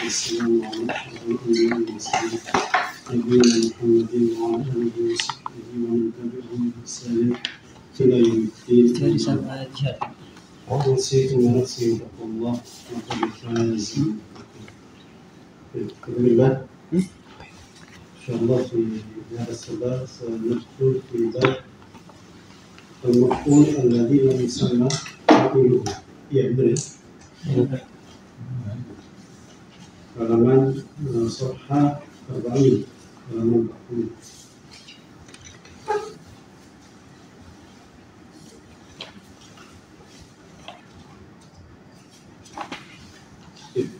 والسلام على أشرف الأنبياء والمرسلين نبينا محمد وعلى آله وصحبه ومن تبعهم بإحسان إلى يوم الدين. أوصيكم ونفسي بتقوى الله وقد فاز بإذن الله. إن شاء الله في هذا السباق سندخل في باب المفعول الذي لم يسمى فاعله. Ya benar ya. Halaman Safha 40, halaman 40.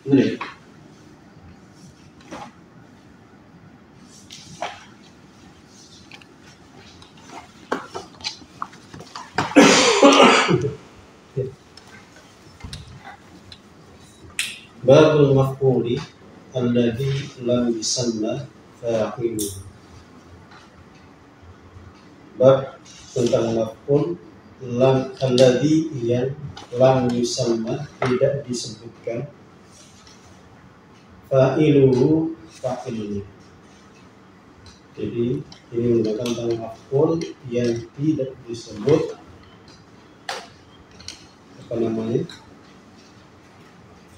Benar ya. Babul maf'uli alladhi lam yusamma fa'iluhu. Bab tentang maf'ul alladhi yang lam yusamma tidak disebutkan fa'iluhu fa'ilnya. Jadi ini menggunakan tentang maf'ul yang tidak disebut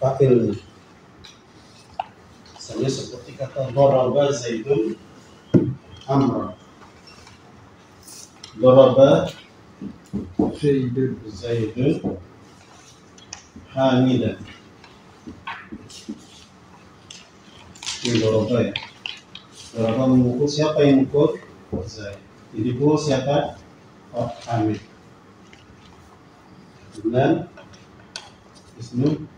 fa'ilnya. Misalnya seperti kata daraba Zaidun Amra. Daraba Zaidun Hamidan. Ini daraba ya. Daraba memukul, siapa yang memukul? Zaid. Jadi pukul siapa? Hamid. Kemudian ismu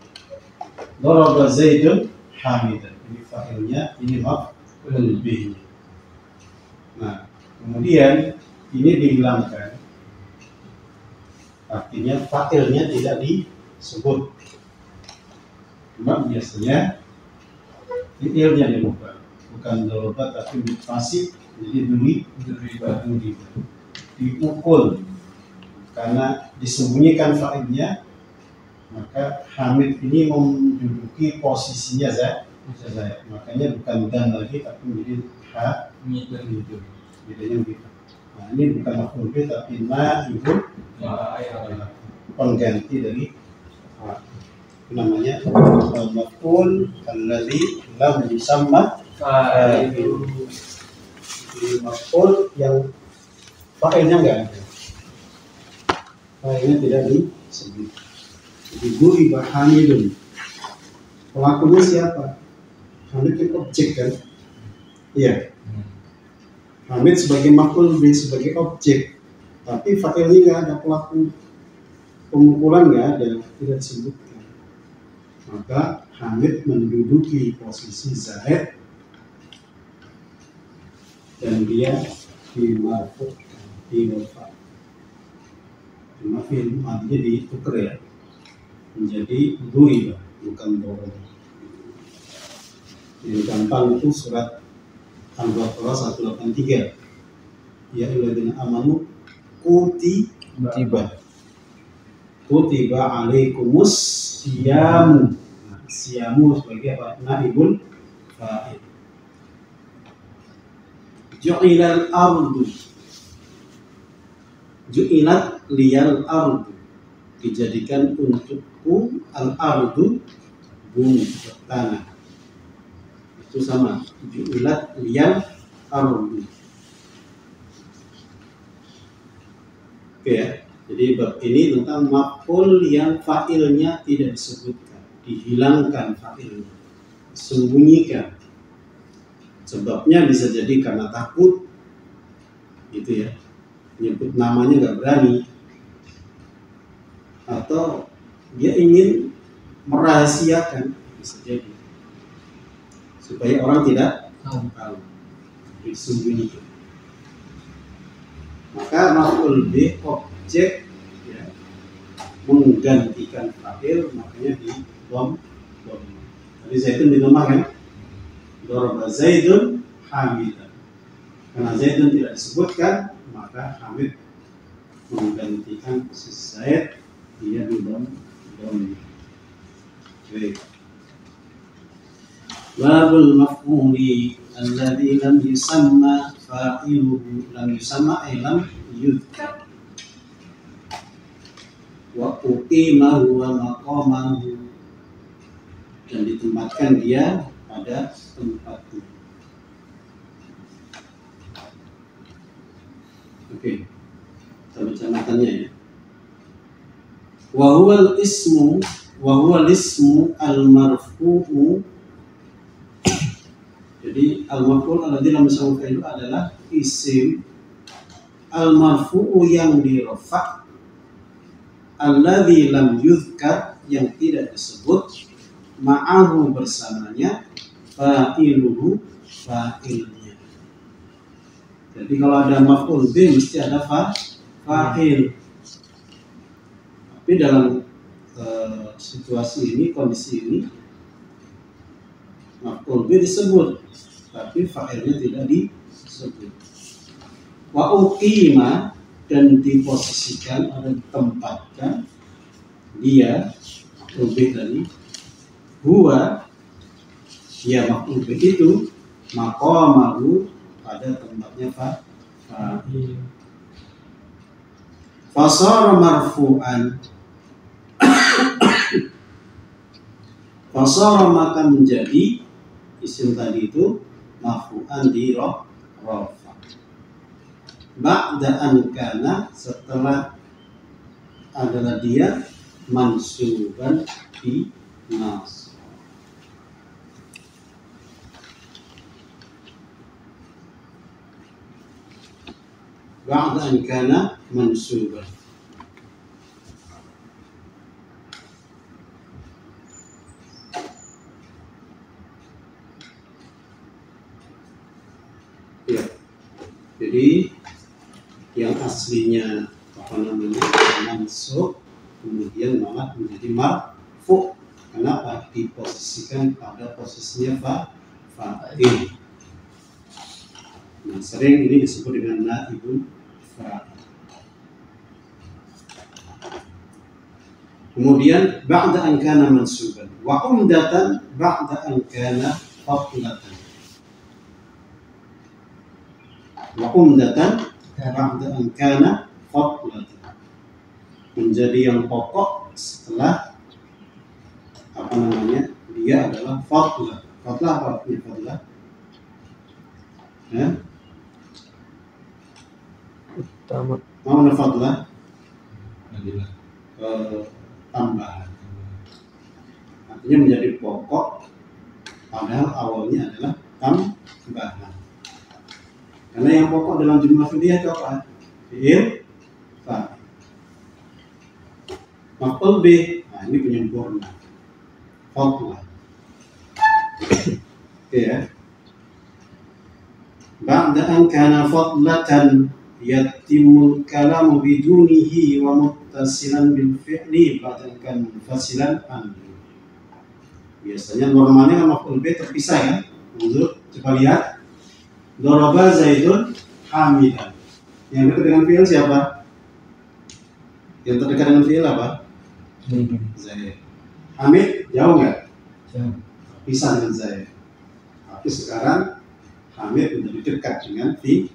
daraba Zaidun Hamidan. Ini fa'ilnya, ini maf'ul bihnya. Nah, kemudian ini dihilangkan. Artinya fa'ilnya tidak disebut. Cuma biasanya fi'ilnya dibuka. Bukan daraba tapi pasif, jadi duriba. Dipukul. Karena disembunyikan fa'ilnya, maka Hamid ini menduduki posisinya Zaid. Makanya bukan dan lagi tapi menjadi Hamid. Bedanya begitu. Nah, ini bukan maf'ul bih tapi naibun pengganti dari namanya maf'ul alladzi lam yusamma fa'iluhu. Maf'ul yang fa'ilnya enggak ada. Fa'ilnya tidak disebut. Jadi duriba Hamidun. Pelakunya siapa? Hamid itu objek kan? Iya. Hamid sebagai maf'ul bih, sebagai objek. Tapi fa'ilnya nggak ada, pelaku pemukulan nggak ada, tidak disebutkan. Maka Hamid menduduki posisi Zaid dan dia dimarfu'kan, dirfa'. Maafin, artinya ditukar ya. Menjadi duriba, bukan dorong. Yang gampang itu surat Al-Baqarah 183. Ya ayyuhalladzina amanu kutiba alaikumus siyamu. Siyamu sebagai apa? Naibul fa'il. Ju'ilal ardu. Ju'ilat liyal ardu. Dijadikan untukku al-ardu, bumi, tanah. Itu sama. Ju'ilat liyal ardu. Oke ya. Jadi bab ini tentang maf'ul yang fa'ilnya tidak disebutkan, dihilangkan fa'ilnya, disembunyikan. Sebabnya bisa jadi karena takut, gitu ya. Nyebut namanya nggak berani. Atau dia ingin merahasiakan, bisa jadi supaya orang tidak tahu, disembunyikan. Maka maf'ul bih objek ya, menggantikan fa'il, makanya di dom. Tadi Zaidun di domah kan? Daraba Zaidun Hamidan. Karena Zaidun tidak disebutkan, maka Hamid menggantikan posisi Zaid, dia di dom. Baik. Babul maf'uli alladzi lam yusamma fa'iluhu, lam yusamma ay lam yudhkar. Wa uqima huwa maqamahu, dan ditempatkan dia pada tempatnya. Oke, kita baca matanya ya. Wa huwal ismu al-marfu'u. Jadi al-maf'ul alladzi lam yusamma fa'iluhu adalah isim al-marfu'u yang dirafa', alladzi lam yuzkar yang tidak disebut, ma'ahu bersamanya, fa'iluhu fa'ilnya. Jadi kalau ada maf'ul bih mesti ada fa'il. Tapi dalam situasi ini, kondisi ini, maf'ul bih disebut tapi fa'ilnya tidak disebut. Wa uqima, dan diposisikan atau ditempatkan dia maf'ul bih tadi, huwa ya maf'ul bih itu, maqamahu pada tempatnya fa'il. Fasara marfu'an, fasara maka menjadi isim tadi itu marfu'an di rafa. Ba'da an kana, setelah adalah dia mansuban di nas. Ba'da an kana mansuban. Ya. Jadi yang aslinya mansub kemudian malah menjadi marfu. Kenapa? Diposisikan pada posisinya fa'il. Nah, sering ini disebut dengan naibun fa'il. Kemudian ba'da an kana mansuban wa umdatan ba'da an kana fadlatan. Wa umdatan ba'da an kana fadlatan, menjadi yang pokok setelah dia adalah fadlah. Fadlah apa artinya fadlah? Ya? Utama. Mana fadlah? Tambahan. Artinya menjadi pokok padahal awalnya adalah tambahan. Karena yang pokok dalam jumlah fi'liyah itu apa? Fi'il, fa'il. Maf'ul bih, nah ini penyempurna. Fadlah. Oke ya. Ba'da an kana fadlatan yatimul kalamu bidunihi wa muttasilan bil fi'li ba'da an kana munfasilan anhu. Biasanya normalnya kan maf'ul bih terpisah ya. Untuk coba lihat. Daraba Zaidun Hamidan. Yang dekat dengan fi'il siapa? Yang terdekat dengan fi'il apa? Zaid. Hamid jauh nggak? Jauh. Pisah dengan Zaid. Tapi sekarang Hamid menjadi dekat dengan fi'il.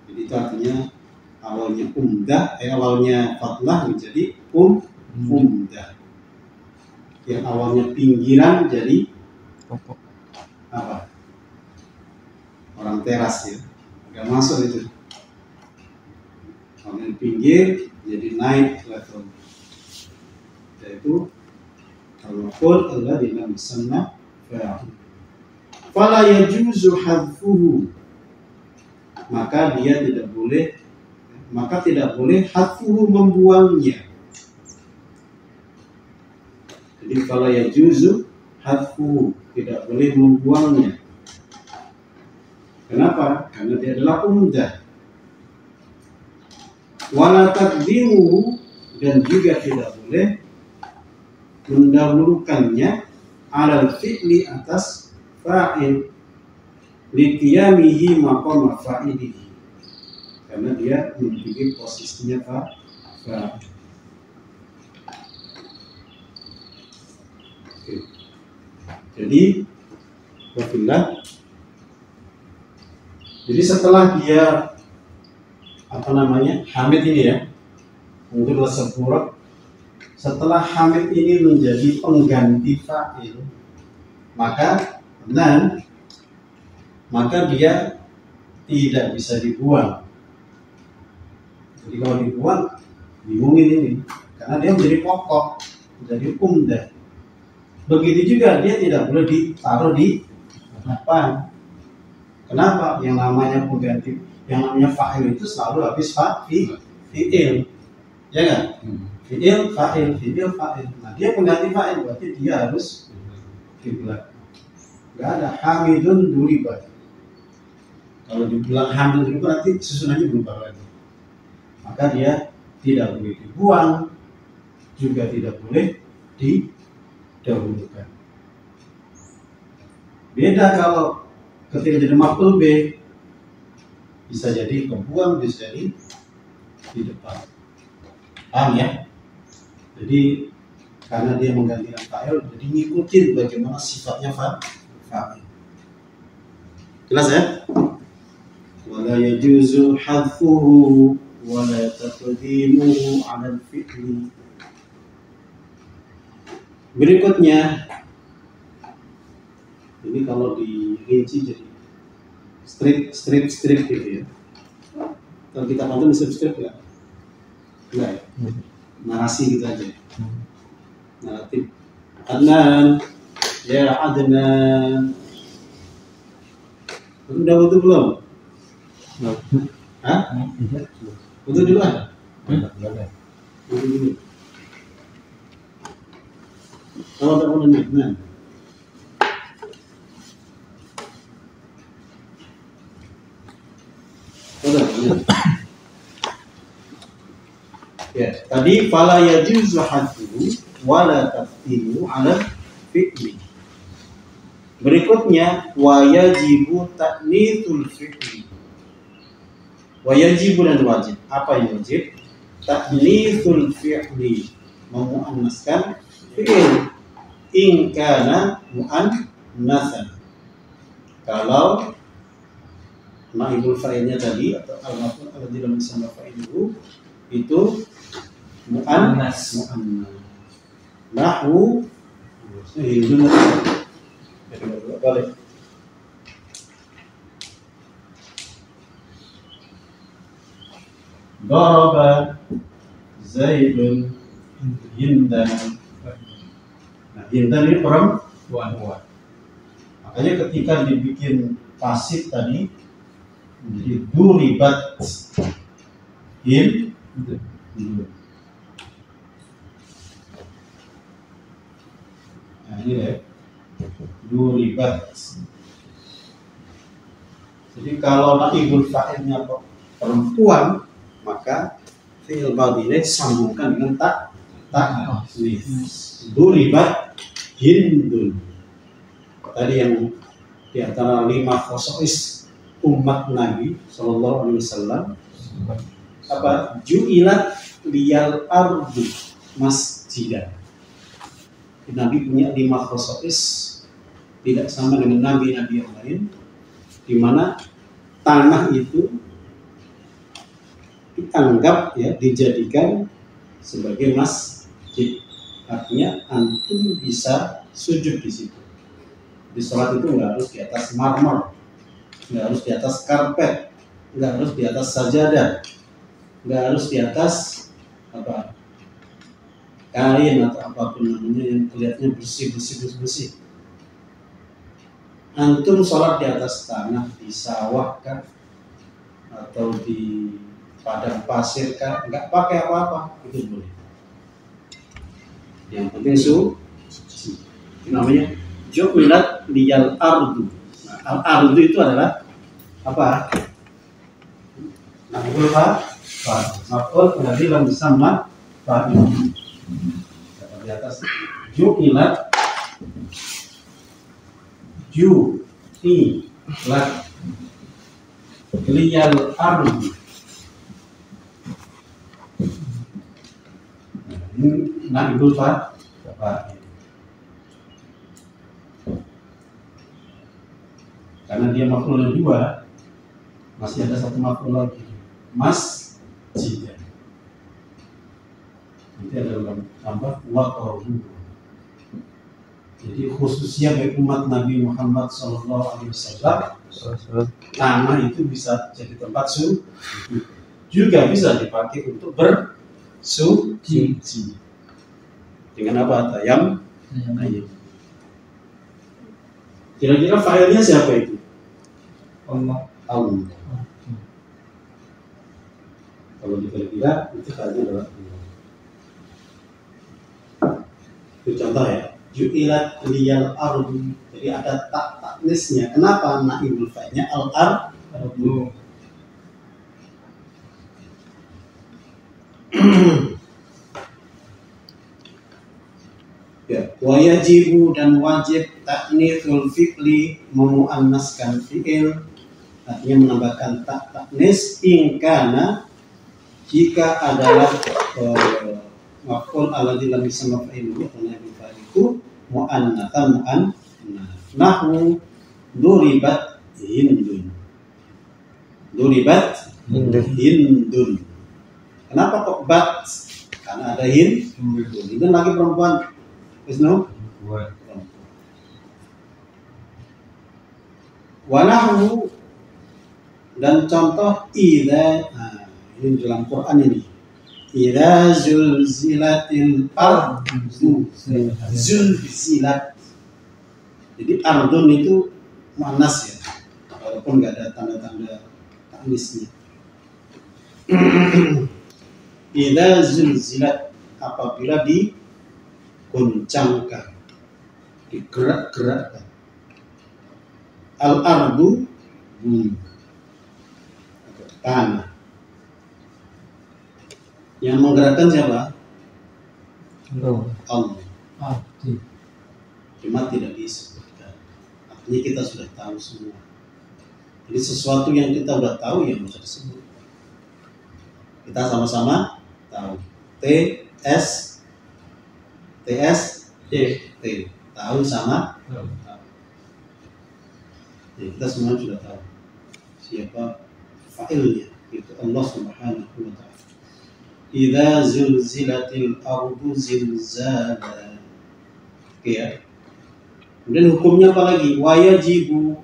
Jadi itu artinya awalnya awalnya fadlah menjadi umdah. Yang awalnya pinggiran jadi apa? Orang teras ya, agak masuk itu. Kalau yang pinggir jadi naik level. Yaitu al-maf'ul alladzi lam yusamma fa'il. Fala yajuzu hadfuhu, maka tidak boleh hadfuhu, membuangnya. Jadi fala yajuzu hadfuhu, tidak boleh membuangnya. Kenapa? Karena dia adalah umdah. Wala taqdimuhu, dan juga tidak boleh mendahulukannya alal fi'li atas fa'il liqiyamihi maqama fa'ilihi, karena dia memiliki posisinya fa'il. Oke. Jadi wafillah. Jadi setelah dia hamid ini ya, untuk sempurna. Setelah hamid ini menjadi pengganti fa'il, maka dia tidak bisa dibuang. Jadi kalau dibuang, bingungin ini, karena dia menjadi pokok, menjadi umdah. Begitu juga dia tidak boleh ditaruh di depan. Kenapa? Yang namanya pengganti, yang namanya fa'il itu selalu habis fi'il, ya kan? Fi'il, fa'il, fi'il, fa'il. Nah, dia pengganti fa'il, berarti dia harus di belakang. Gak ada hamidun duribat. Kalau dibilang hamidun duribat, nanti susunannya berubah lagi. Maka dia tidak boleh dibuang, juga tidak boleh didahulukan. Beda kalau ketika jadi maf'ul bih, bisa jadi kebuang, bisa jadi di depan. Paham ya? Jadi karena dia menggantikan fa'il, jadi ngikutin bagaimana sifatnya fa'il. Jelas ya? Wala yajuzu hadfuhu wala taqdimuhu 'ala al-fi'li. Berikutnya, ini kalau dirinci jadi strip gitu ya. Kalau kita pantun strip ya? Enggak ya? Narasi gitu aja. Naratif. Adnan, ya Adnan. Udah butuh belum? Hah? Butuh dulu ah? Butuh dulu. Kalau tak mau nanya, Adnan. Ya, tadi fala yajuzu hadfuhu wala taftilu 'ala fi'li. Berikutnya wa yajibu ta'nitsul fi'li. Wa yajibu dan wajib. Apa yang wajib? Ta'nitsul fi'li, memuannaskan fi'il in kana muannatsan. Kalau naibul fa'ilnya tadi atau al-maf'ul alladzi lam yusamma fa'iluhu itu muannas. Nahwu hindun balik. Daraba Zaidun Hindan. Nah, Hindan ini perempuan. Makanya ketika dibikin pasif tadi menjadi duribat Hindun. Nah, ini ya, duribat. Jadi kalau naibul fa'ilnya perempuan, maka fi'il madhi sambungkan dengan ta'nits. Duribat Hindun. Tadi yang di antara 5 khosois umat Nabi Sallallahu Alaihi Wasallam, apa? Ju'ilat liyal ardu masjidah. Nabi punya 5 khosois, tidak sama dengan nabi-nabi yang lain, di mana tanah itu dianggap ya, dijadikan sebagai masjid. Artinya antum bisa sujud di situ. Di sholat itu nggak harus di atas marmer, nggak harus di atas karpet, nggak harus di atas sajadah, nggak harus di atas apa kain atau apapun namanya yang kelihatannya bersih. Antum sholat di atas tanah, di sawah kan, atau di padang pasir kan, nggak pakai apa-apa, itu boleh. Yang penting itu namanya ju'ilat liyal ardu. Nah, al-ardu itu adalah apa? Naf'ul maf'ul alladzi lam yusamma fa'il. Di atas ju'ilat liyal ardu. Ini naf'ul fa'il. Karena dia maf'ul yang dua, masih ada satu maf'ul lagi, masjidan. Nanti ada tambah waqahu. Jadi khususnya bagi umat Nabi Muhammad SAW, tanah itu bisa jadi tempat suci, juga bisa dipakai untuk bersuci. Dengan apa? Tayam. Kira-kira fa'ilnya siapa itu? Allah. Kalau dikira-kira itu fa'ilnya adalah Allah. Itu contoh ya. Ju'ilat liyal ardu. Jadi ada taknisnya. Kenapa naibul fa'ilnya al-ardu? Ya, wajibu dan wajib taknitsul fi'li memuannaskan fi'il, artinya menambahkan taknis ingkana jika adalah maf'ul alladzi lam yusamma fa'iluhu atau naibul fa'il itu muannatsan nahwu duribat hindun. Hindun. Kenapa kok bat? Karena ada hindun. Hindun lagi perempuan. Isnu walahu dan contoh idza, ini dalam Quran ini, idza zulzilatil ardu zulzilat. Jadi ardun itu muannas ya, walaupun nggak ada tanda-tanda tanisnya. Idza zulzilat, apabila goncangkan, digerak-gerakkan. Al-ardu bumi, tanah. Yang menggerakkan siapa? Allah. Cuma tidak disebutkan. Artinya kita sudah tahu semua. Jadi sesuatu yang kita sudah tahu yang bisa disebut. Kita sama-sama tahu. T tahu sama tahu. Jadi kita semua sudah tahu siapa fa'ilnya, itu Allah Subhanahu wa ta'ala. Idza zulzilatil ardu zilzala. Oke ya. Kemudian hukumnya apa lagi? Wajibu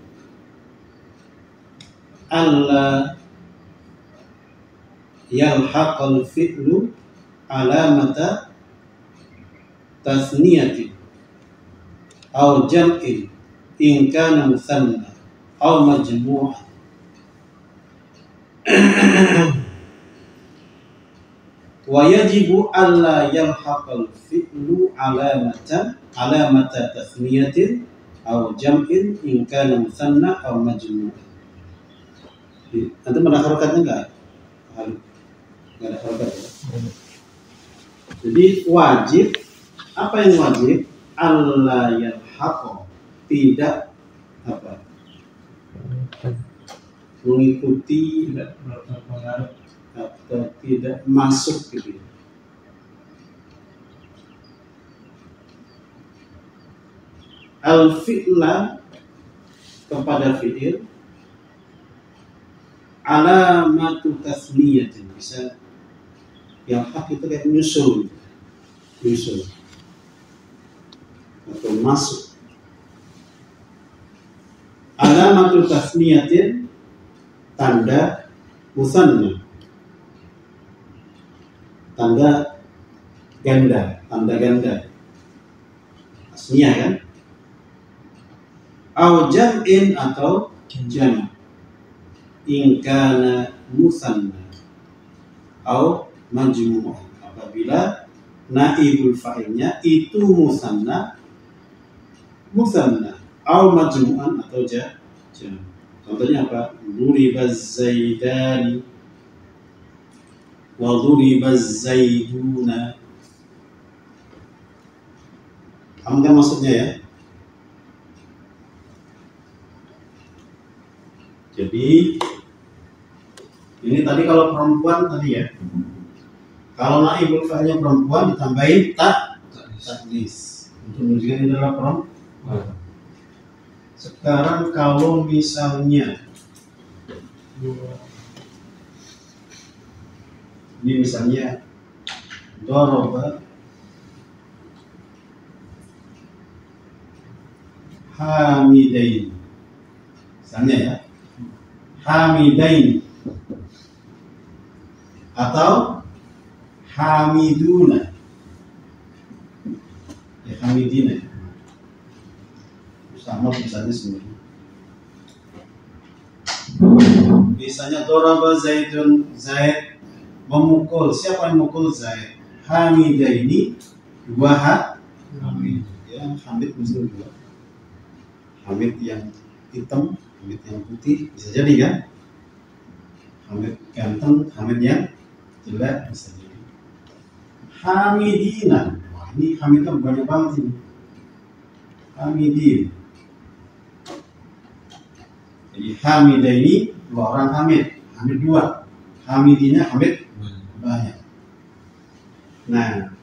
alla yalhaqal fi'lu alamata tasniyatin aw jam'in in kana musanna aw majmu'an. Wa yajibu alla yalhaqal fi'lu alamata tasniyatin aw jam'in in kana musanna aw majmu'an. Nanti ada harokatnya enggak? Enggak ada harokat ya? Jadi wajib, apa yang wajib? Allah yalhaqo, tidak apa? Mengikuti atau tidak masuk gitu. Al-fi'la kepada fi'il alamatu tasniyatin, bisa yang hak itu kayak nyusul atau masuk. Alamatul tasniyatin, tanda musanna, tanda ganda asniyah kan, au jam'in atau jam' in kana musanna au majmu', apabila naibul fa'ilnya itu musanna au majmu'an atau jam'. Contohnya apa? Duribaz zaidani wa duribaz zaiduna. Paham kan maksudnya ya? Jadi ini tadi kalau perempuan tadi ya. Kalau naibul fa'ilnya perempuan ditambahin taknis untuk menunjukkan ini adalah perempuan. Sekarang kalau misalnya ini misalnya daraba hamidain, misalnya ya, hamidain atau hamiduna, ya hamidina, sama misalnya sebenarnya. Misalnya daraba Zaidun, Zaid memukul, siapa yang memukul Zaid? Hamidaini dua Hamid, ya Hamid muslim dua. Hamid yang hitam, Hamid yang putih, bisa jadi kan? Hamid ganteng, Hamid yang jelek, bisa jadi. Hamidina, wah ini Hamid kan banyak banget ini. Hamidin. Jadi Hamidah ini dua orang Hamid, Hamid dua. Hamidina Hamid banyak. Nah,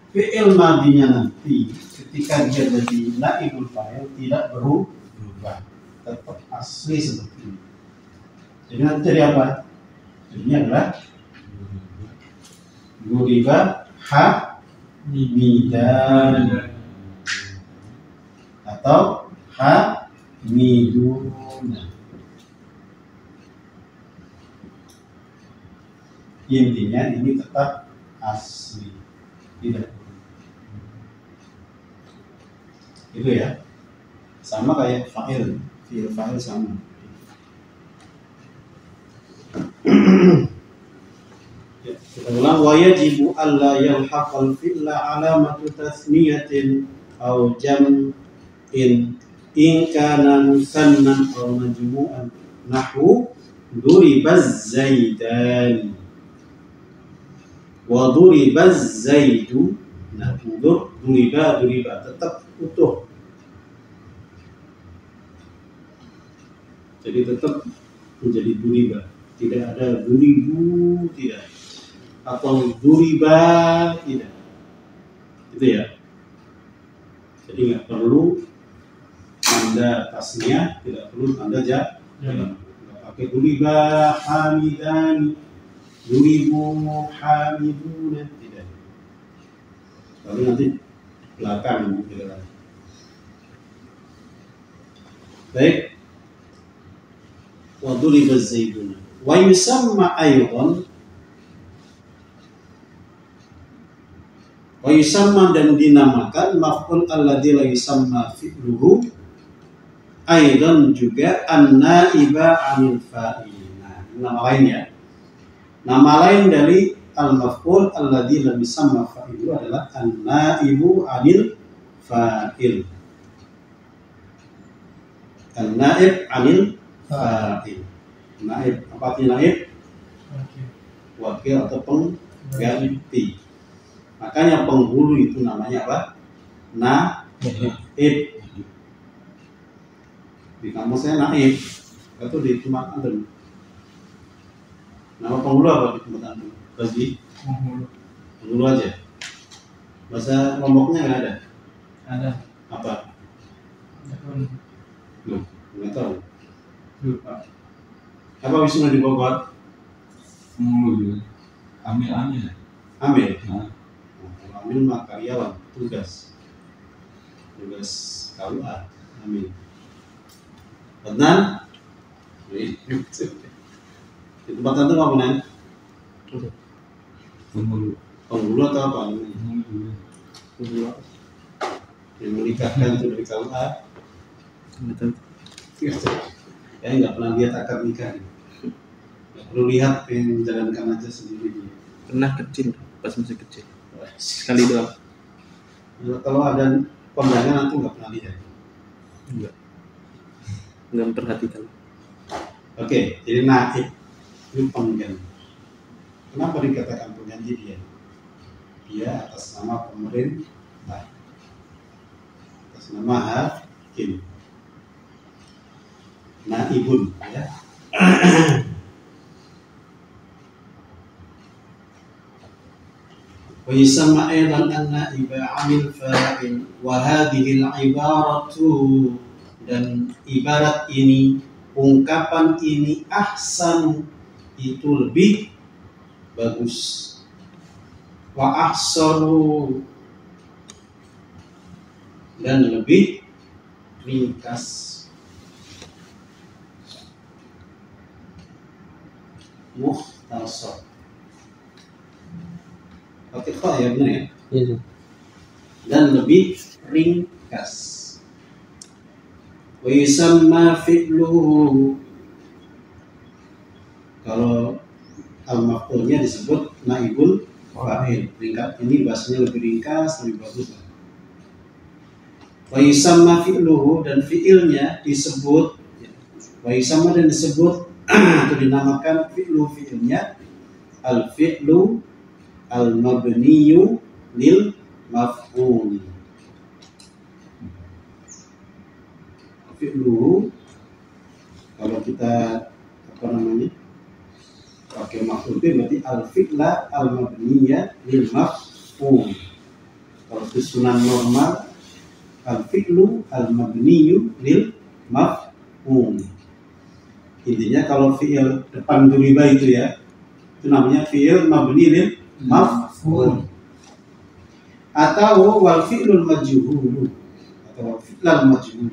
fi'il madinya nanti ketika dia jadi naibul fa'il tidak berubah, tetap asli seperti ini. Jadi nanti jadi apa? Jadinya adalah duriba hamidan atau hamiduna. Intinya ini tetap asli, tidak itu ya, sama kayak fa'il, fi'il fa'il sama. Ya, kita ulang, wa yajibu alla yalhaqal fi'la alamatu tasniyatin aw jam'in in kana musannan aw majmu'an nahwu duribaz zaidani wa duribaz zaidu. Nah, duriba tetap utuh. Jadi tetap menjadi duriba. Tidak ada duribu, tidak. Atau duriba, tidak. Itu ya. Jadi nggak perlu tanda tasnya, tidak perlu tanda nggak pakai duriba, hamidani, duribu, hamiduna, tidak. Lalu nanti belakang gitu. Baik. Wa duriba zaiduna. Wa yusamma aydan. Wa yusamma dan dinamakan maf'ul alladzi la yusamma fi'luhu aydan juga an-naiba 'anil fa'il. Nah, nama lain ya. Nama lain dari al-maf'ul alladzi lam yusamma fa'iluhu adalah an-naibu 'anil fa'il. An-naib 'anil fa'il. Naib, apa artinya naib? Wakil atau pengganti. Makanya penghulu itu namanya apa? Naib. Di kamus saya naib. Itu di tempat antum. Nama penghulu apa di tempat antum? Bagi penghulu aja. Bahasa Lomboknya nggak ada? Ada. Apa? Loh, nggak tahu. Lupa. Apa wisnu di Bogor? Amil. Amil. Nah. Amil mah karyawan, tugas KUA. Amil. Benar? Di tempat itu apa nih? Penghulu atau apa? Penghulu yang menikahkan itu dari KUA. Betul. Ya nggak pernah lihat akad nikah. Nggak perlu lihat, pengen jalankan aja sendiri dia. Pernah kecil, pas masih kecil. Sekali doang. Kalau ada kondangan nanti nggak pernah lihat. Enggak memperhatikan. Oke, jadi naib itu pengganti. Kenapa dikatakan pengganti dia? Dia atas nama pemerintah, atas nama hakim. Naibun, ya. Wa yusamma aidan an-naiba 'anil fa'il wa hadhihi al-ibaratu, dan ibarat ini, ungkapan ini ahsan itu lebih bagus, wa ahsaru dan lebih ringkas. Mukhtasar. Oke, kok ya benar ya? Iya. Dan lebih ringkas. Wa yusamma fi'luhu. Kalau al-maf'ulnya disebut naibul fa'il. Ringkas ini bahasanya lebih ringkas, lebih bagus. Wa yusamma fi'luhu dan fi'ilnya disebut, wa yusamma dan disebut atau dinamakan fi'ilnya al-fi'lu al-mabniyu lil maf'ul. Fi'lu kalau kita pakai maf'ul berarti al-fi'la al-mabniya lil maf'ul. Kalau susunan normal al-fi'lu al-mabniyu lil maf'ul. Intinya kalau fi'il depan duriba itu ya, itu namanya fi'il mabni lil maf'ul. Atau wal fi'lul majhul atau wal fi'lal majhul.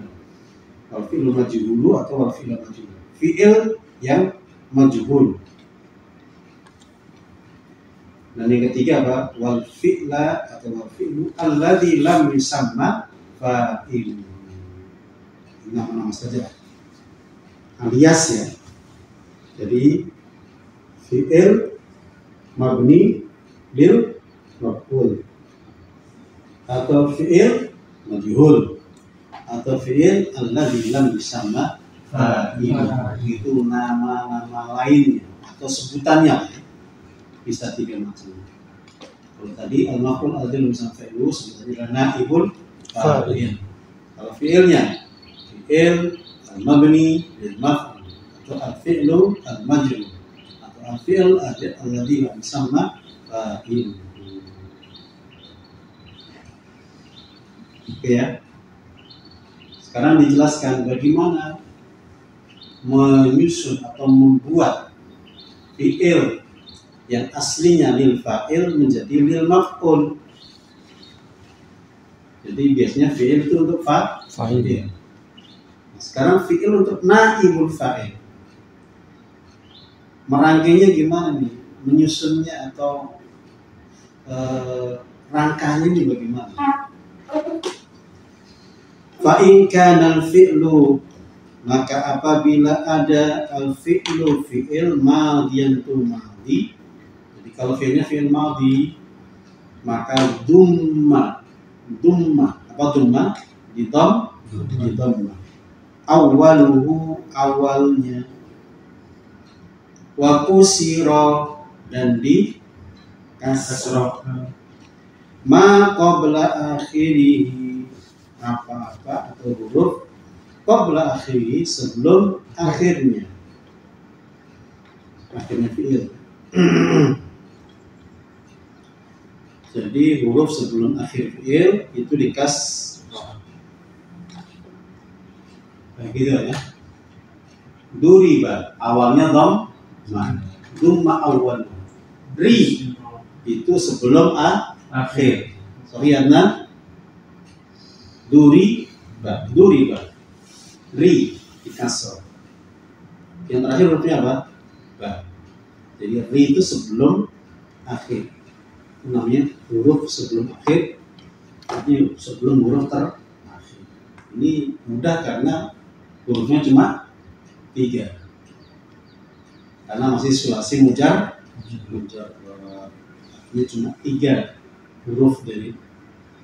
Wal fi'lul majhul atau wal fi'lal majhul. Fi'il yang majhul. Dan yang ketiga apa? Wal fi'la atau wal fi'lu alladzi lam yusamma fa'il. Ini nama-nama saja. Alias ya. Jadi fi'il mabni lil maf'ul atau fi'il majhul atau fi'il alladzi lam yusamma fa'il. Itu nama-nama lainnya atau sebutannya. Bisa tiga macam. Kalau tadi al-maf'ul alladzi lam yusamma fa'iluhu sebutannya naibul fa'il. Kalau fi'ilnya fi'il al-mabni lil maf'ul atau al-fi'lu al-majhul atau al-fi'l alladzi lam yusamma fa'il. Oke ya. Sekarang dijelaskan bagaimana menyusun atau membuat fi'il yang aslinya lil fa'il menjadi lil maf'ul. Jadi biasanya fi'il itu untuk fa'il. Sekarang fi'il untuk naibul fa'il. Merangkainya gimana nih? Menyusunnya atau rangkanya ini bagaimana? Fa'in kana al-fi'lu, maka apabila ada al-fi'lu fi'il madhiyan tu madhi. Jadi kalau fi'ilnya fi'il madhi, maka dumma di dhamma awaluhu awalnya, wa kusira dan di kasrah, ma qabla akhirih apa-apa atau huruf qabla akhirih sebelum akhirnya fi'il. Jadi huruf sebelum akhir fi'il itu dikasrah. Kayak gitu ya. Duriba awalnya dhamma awal. Ri itu sebelum akhir. Sorry Adnan. Duriba. Ri dikasrah. Yang terakhir hurufnya apa? Ba. Jadi ri itu sebelum akhir. Itu namanya huruf sebelum akhir. Jadi sebelum huruf terakhir. Ini mudah karena hurufnya cuma 3. Karena masih sulasi mujar. Artinya cuma 3 huruf dari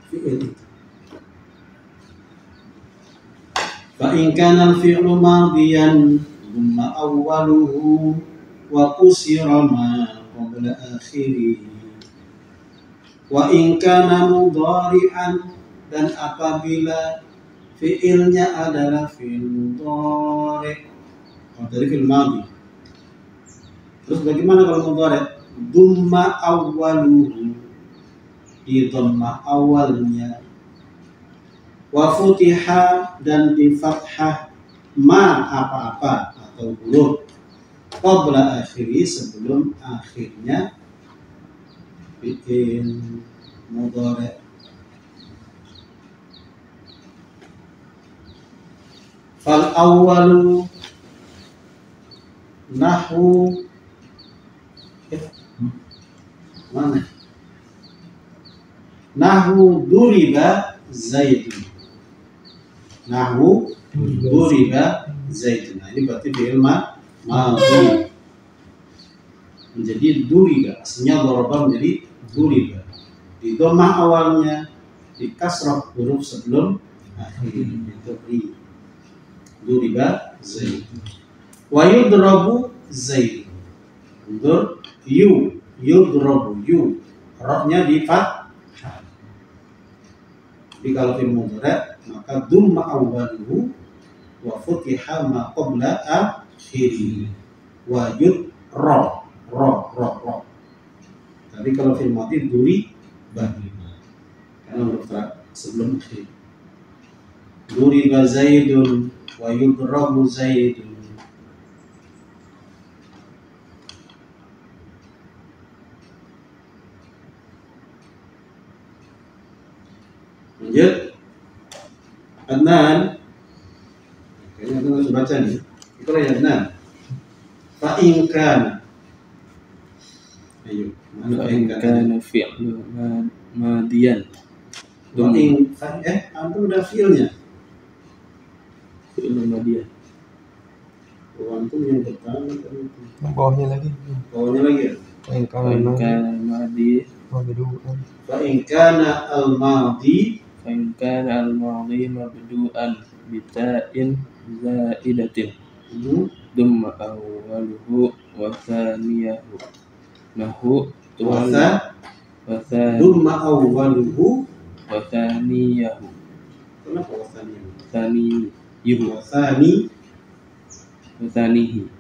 fi'il itu. Fa in kana al-fi'lu madiyan thumma awwaluhu wa qusira ma qabla akhirih. Wa in kana mudhari'an, dan apabila fi'ilnya adalah fi'il mudhari', dari fi'il madhi. Terus bagaimana kalau mudhari'? Dhamma awwaluhu, di dhamma awalnya, Wa futiha dan di fathah ma apa-apa atau huruf qabla akhiri sebelum akhirnya fi'il mudhari'. Fal awwalu nahwu mana? Nahwu duriba zaidun. Nahwu duriba zaidun. Nah, ini berarti fi'il madhi. Menjadi duriba. Aslinya daraba menjadi duriba. Di dhammah awalnya, di kasrah huruf sebelum akhir. Itu ri. Duriba zaidun. Wa yudrabu zaidun. Yudrabu yu. Ra-nya di fathah. Jadi kalau fi'il mudhari' maka dhamma awwaluhu wa futiha ma qabla akhiri wa yudra ra. Tapi kalau fi'il madhi duri karena huruf sebelum akhir. Duriba zaidun wa yudrabu zaidun. Lanjut. Adnan. Kayaknya kita harus baca nih. Itulah ya Adnan. Fa in kana. Ayo. Fa in kana fi'lu madiyan. Fa in antum udah fi'ilnya. Fi'lu madiyan. Oh, antum yang pertama kan itu. Bawahnya lagi. Bawahnya lagi ya. Fa in kana madi. Fa in kana al-madi فإن كان الماضي مبدوءا بتاء زائدة ضم أوله وثانيه نحو ضم أوله وثانيه kenapa wathaniyahu? وثانيه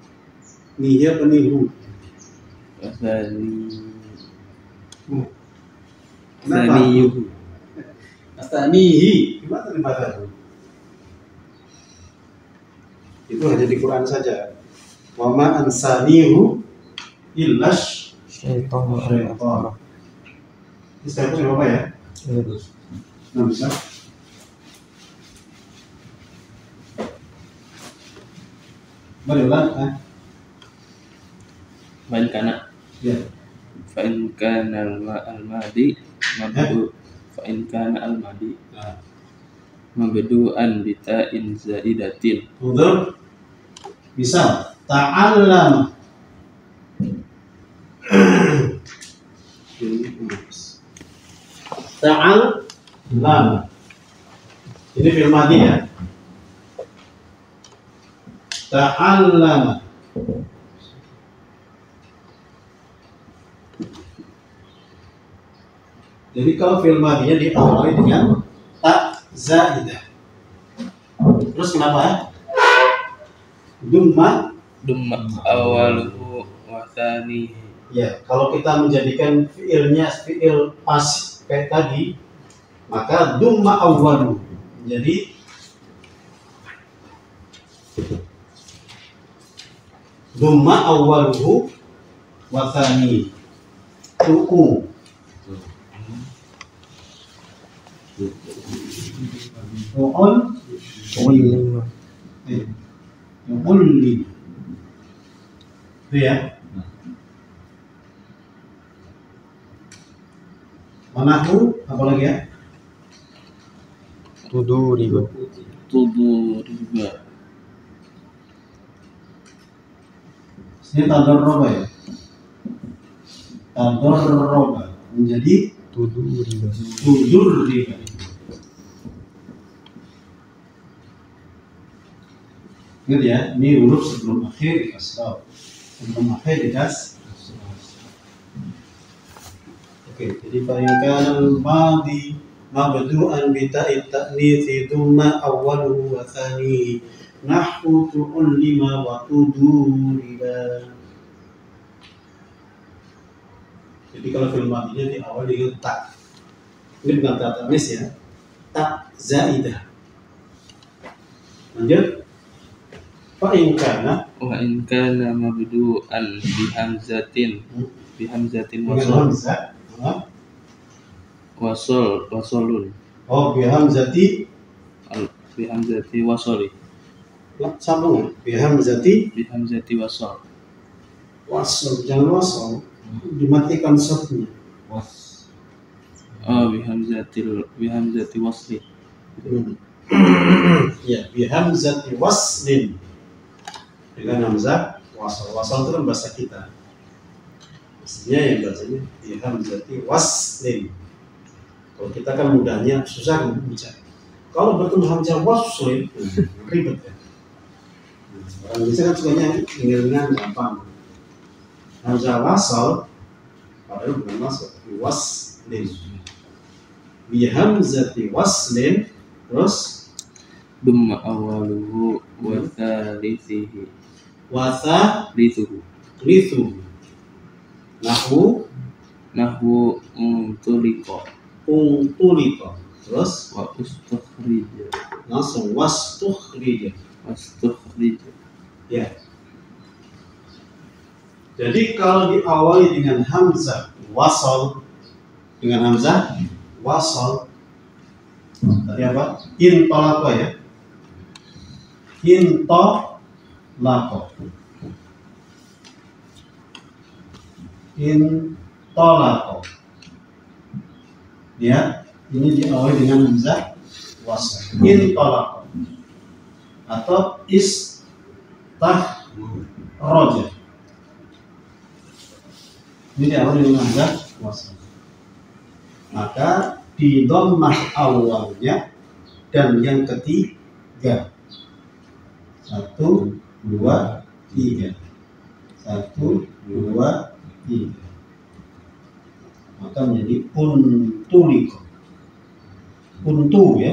Niya penihu وثانيه Astanihi, gimana dibaca itu? Itu hanya di Quran saja. Wa ma ansanihu illash syaitan. Ini saya punya apa ya? Nah, bisa. Mari ulang. Fa'in kana. Ya. Fa'in kana al-madi mabdu. Fa'in kana al-madi mabdu'an bita'in zaidatin. Udah bisa. Ta'allama. Ta'allama. Ini fi'il madhi ya. Ta'allama. Jadi kalau fi'il madhinya diawali dengan ta zaidah. Terus kenapa? Dumma awaluhu wa tsanihi. Ya, kalau kita menjadikan fi'ilnya fi'il pas kayak tadi, maka dumma awwaluhu. Jadi dumma awwaluhu wa tsanihi. Tu'u Yu'ulli. Itu ya. Manahu apa lagi ya? Tuduriba. Ini tadarroba ya. Tadarroba menjadi Tuduriba. tudurriba. Ingat ya, ini huruf sebelum akhir dikasih. Sebelum akhir dikasih. Oke, jadi fa'inkan al-madi mabdu'an bita'it ta'nithi thumma awwaluhu wa thanihi nahwu tu'ullima wa tuduriba. Jadi kalau fi'il madinya di awal dengan ta. Ini bukan ta tanis ya. tak zaidah. Lanjut. Fa in kana wa in kana mabdu'an bihamzatin dengan wasal hamzah. wasolun Oh, bihamzati bihamzati wasoli sambung. Bihamzati wasol wasal, jangan wasal, dimatikan satunya. bihamzati wasli Ya, bihamzati waslin, dengan hamzah wasal. Wasal itu kan bahasa kita. Maksudnya yang bacanya bihamzati waslin. Kalau kita kan mudahnya susah membaca. Kalau bertemu hamzah waslin ribet ya. Orang Indonesia kan sukanya ringan gampang. Hamzah wasal padahal bukan wasal, tapi waslin. Bihamzati waslin, terus dumma awaluhu wa thalithihi wasa lithuhu lithu nahwu untuliqa untulika, terus wa ustukhrija langsung wastukhrija. Ya. Jadi kalau diawali dengan hamzah wasal, tadi apa? Intolako ya. Intolako. Ya, ini diawali dengan hamzah wasal. Intolako. Atau istahroja. Ini diawali dengan hamzah wasal. Maka di dhammah awalnya dan yang ketiga. 1, 2, 3. 1, 2, 3. Maka menjadi untuliko. Untu ya.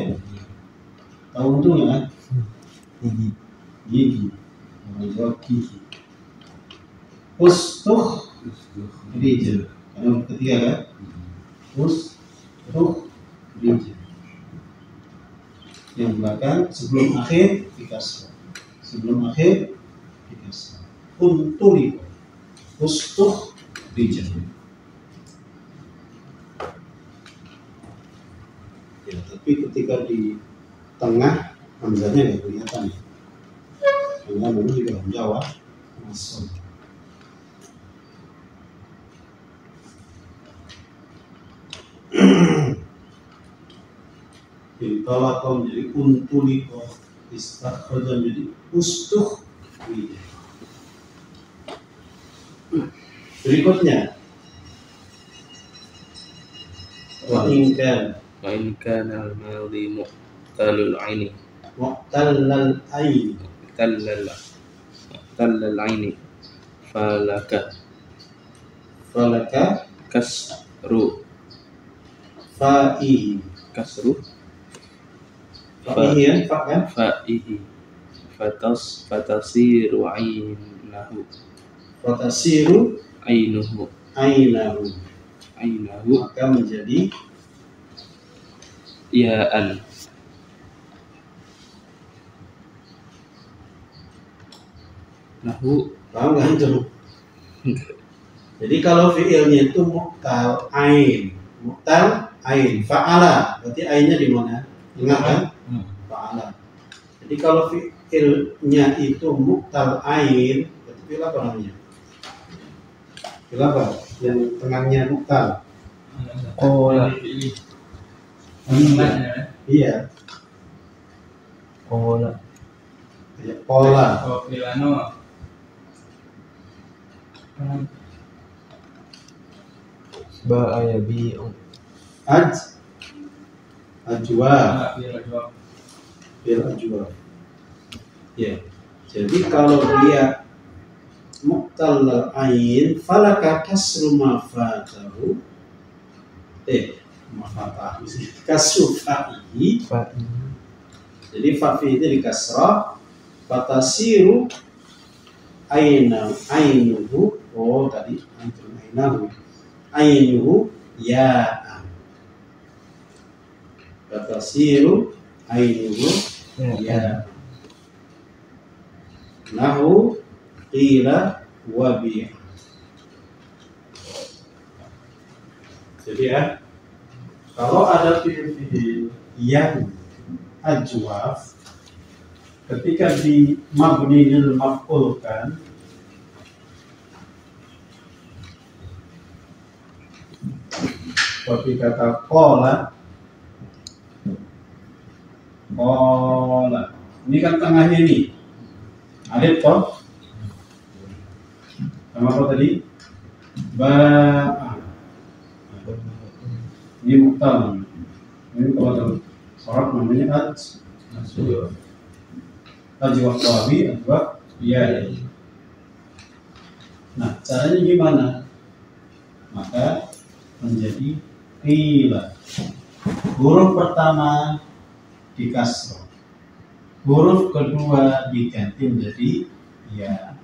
Tahu untunya kan? Gigi. Orang Jawa gigi. Ustukhrija. Karena ketiga kan? Ustukhrija. Yang belakang sebelum akhir dikasih. Untuliko. Ustukhrija. Ya, tapi ketika di tengah hamzahnya nggak kelihatan ya. Karena dulu juga Jawa masuk. Intolako menjadi untuliko, istakhraja menjadi ustukhrija. Berikutnya wa in kana al-madhi muqtalul aini muqtallal aini falaka kasru fa'ihi ya, fa kan? fa'ihi fatasiru ainahu maka menjadi ya'an. Nahwu paham nggak itu? Jadi kalau fiilnya itu muqtal ain, fa'ala, berarti ainnya di mana? Ingat kan? Fa'ala. Jadi kalau fiilnya itu muqtal ain, berarti fiil apa namanya? Fiil apa? Yang tengahnya muqtal. Iya. Pola. Ba'ayabi'u Ajwa. Ya. Jadi kalau dia muqtal ain falaka kasru ma fatahu kasru fa'ihi. Jadi fa'i itu di kasrah, fatasiru ainuhu. Oh tadi ainuhu ya'an. Fatasiru ainuhu ya. Nahu qila wa bi'a. Jadi ya, kalau ada fi'il yang ajwaf ketika di mabni lil maf'ulkan, seperti kata qala, ini kan tengahnya ini alif toh, sama apa tadi? Ba'a. Ini muktal. Ini kalau dalam syarat namanya ajwaf qawi, ajwaf ya. Nah, caranya gimana? Maka menjadi qila. Huruf pertama di kasrah, huruf kedua diganti menjadi ya.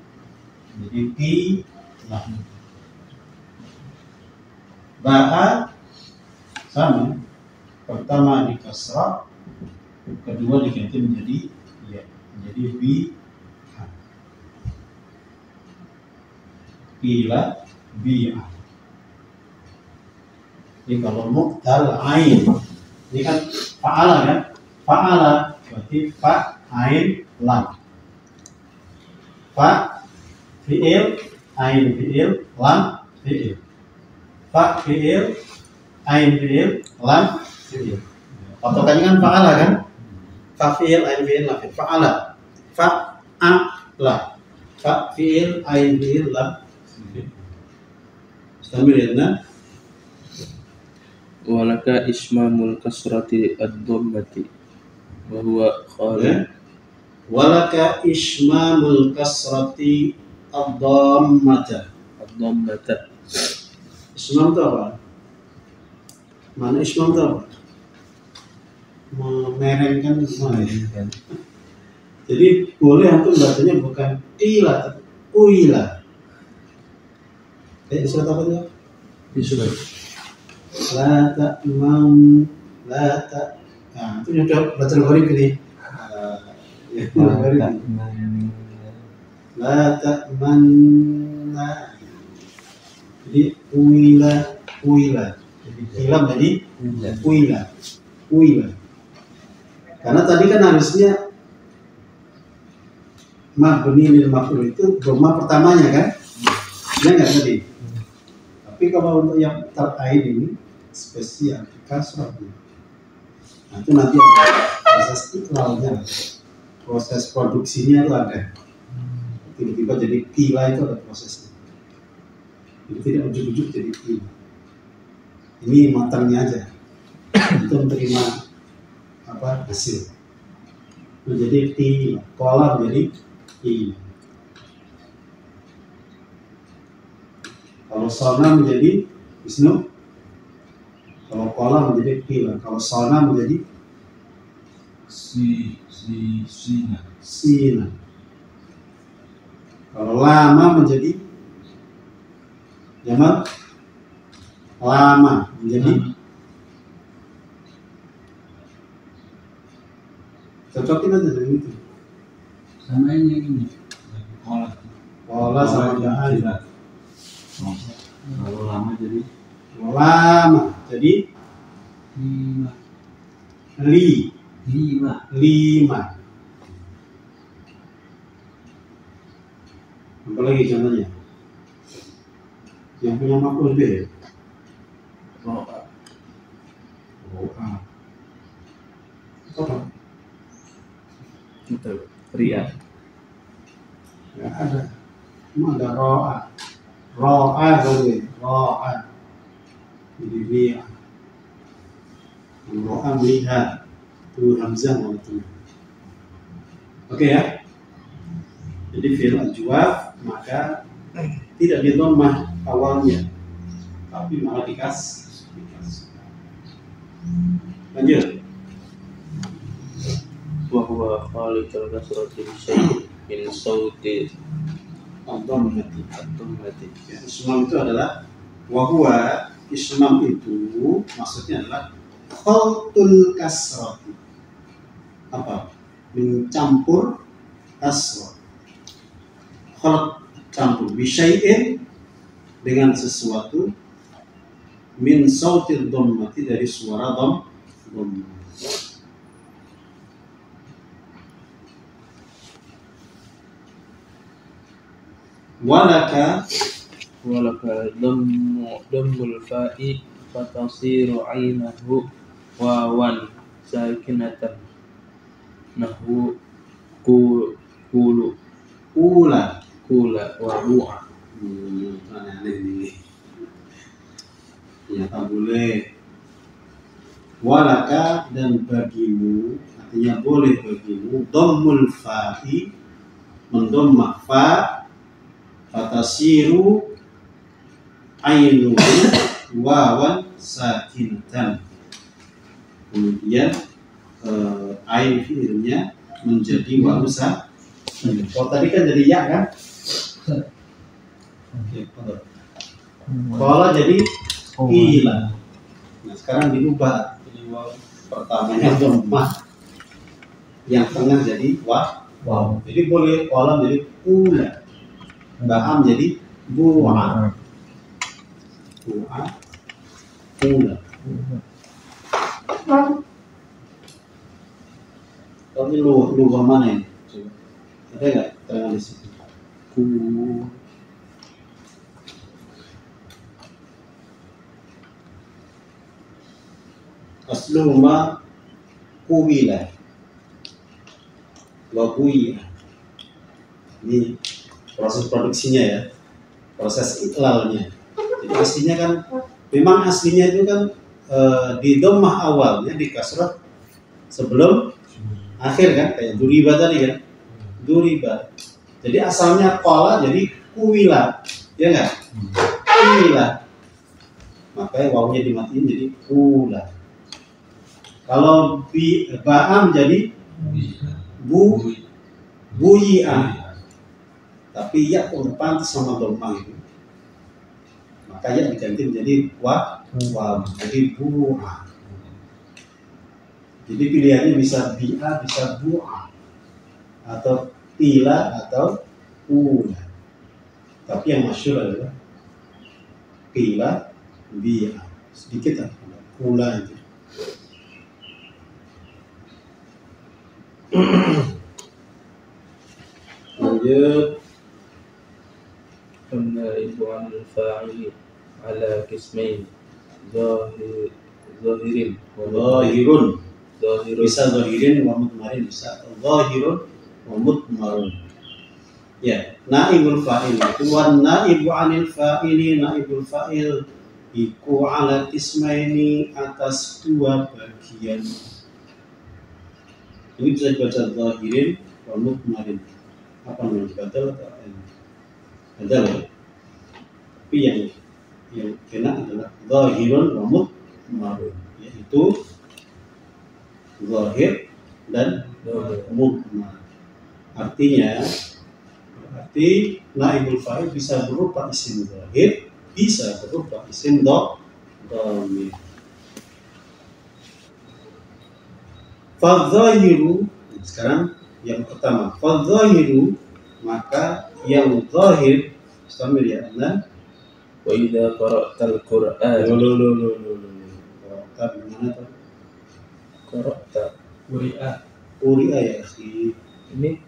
Jadi qila. Ba'a sama, pertama di kasrah, kedua diganti menjadi ya, menjadi bi. Qila bi'a. Ini kalau muqtal ain, ini kan fa'ala kan, fa'ala berarti fa ain lam, fa fi'il ain fi'il lam fi'il, fa fi'il ain fi'il lam fi'il. Patokannya kan fa'ala kan, fa fi'il ain fi'il lam fi'il, fa'ala, fa'ala, fa fi'il ain fi'il lam fi'il. Istamirna. Walaka ismamul kasrati ad-dhammati wa huwa khalid. Walaka ismamul kasrati ad-dhammata. Ad-dhammata. Ismam itu apa? Mana ismam itu apa? Memerengkan semua ya. Jadi boleh antum bacanya bukan qila tapi uila. Surat apa itu? Surat La ta'man la ta. Nah, itu sudah baca al-gharib ini. La ta'manna. Jadi uila. Jadi hilang jadi uila. Karena tadi kan harusnya mabni lil maf'ul itu dhamma pertamanya kan? Ya enggak tadi? Tapi kalau untuk yang terakhir ini spesial kasrah. Nah, itu nanti ada proses iklalnya, proses produksinya itu ada. Tiba-tiba jadi qila itu ada prosesnya. Jadi tidak ujuk-ujuk jadi qila. Ini matangnya aja. Itu menerima apa hasil. Menjadi qila, qala menjadi qila. Kalau sona menjadi Wisnu, kalau qala menjadi qila, kalau sona menjadi sina. Kalau lama menjadi jamak, lama menjadi cocokin aja dengan itu. Sama ini. Qala sama ja'al. Kalau lama jadi lima. Apa lagi contohnya? Yang punya maf'ul bih. Ro'a. Apa? Betul. Ria. Nggak ada. Cuma ada ro'a. Ro'a boleh. Ro'a. Jadi dia. Ro'a melihat. Itu hamzah mau itu. Oke ya. Jadi fi'il ajwaf maka tidak di dhammah awalnya, tapi malah dikas. Lanjut. Wa huwa khaliqul kasrati syai'in min sauti Ad-dhammati. ad-dhammati. Ya, ismam itu adalah wahwa. Ismam itu maksudnya adalah khaltul kasrah. Apa? Mencampur kasrah. Khalt campur bisyai'in dengan sesuatu min sautil dhammati dari suara dhammah. Walaka dhammul fa'i fatasiru ainahu wawan sakinatan nahwu kulu ula. wa bu'a. Aneh ini. Ya tak boleh. Walaka dan bagimu, artinya boleh bagimu, dhammul fa'i, mendommah fa, fatasiru ainuhu wawan sakinatan. Kemudian ain fi'ilnya menjadi wawu sakin. Oh tadi kan jadi ya kan? Oke, kalau jadi ila. Nah sekarang dirubah. Jadi wawu pertamanya dhammah, yang tengah jadi waw. Jadi boleh kolam jadi ula, baham jadi bu'a, ula. Tapi luar mana ini? Coba. Ada nggak terang di situ? Asluma kuwila wa kuwiya. Ini proses produksinya ya, proses iklalnya. Jadi aslinya kan, memang aslinya itu kan di dhammah awalnya di kasrah sebelum akhir kan, kayak duriba tadi kan, duriba. Jadi asalnya qala jadi kuwila, ya enggak? Kuwila. Makanya wawunya dimatiin jadi kula. Kalau ba'am jadi buyi'ah. Tapi ya depan sama dhammah itu, maka ya diganti menjadi waw, jadi bu'ah. Jadi pilihannya bisa bi'a, bisa bu'a, atau tila, atau ula. Tapi yang masyhur adalah tila, bi'a. Sedikit lah ula itu. Lanjut. An-naibu 'anil fa'ili ala qismain zahirin Zahirun. Bisa zahirin wa mudmarin, bisa zahirun wa mudmarun. Ya, naibul fa'il itu wan naibu 'anil fa'ili, naibul fa'il iku ala qismaini, atas dua bagian. Ini bisa dibaca zahirin wa mudmarin. Apa namanya? Batal atau batal ya? Tapi yang kena adalah zahirun wa mudmarun, yaitu zahir dan mudmar. Artinya berarti naibul fa'il bisa berupa isim zahir, bisa berupa isim dhamir. Fadzahiru, sekarang yang pertama fadzahiru, maka yang zahir istamir ya Allah. wa idza qara'tal qur'an Qara'ta gimana tuh? qara'ta Uri'a ya akhi. ini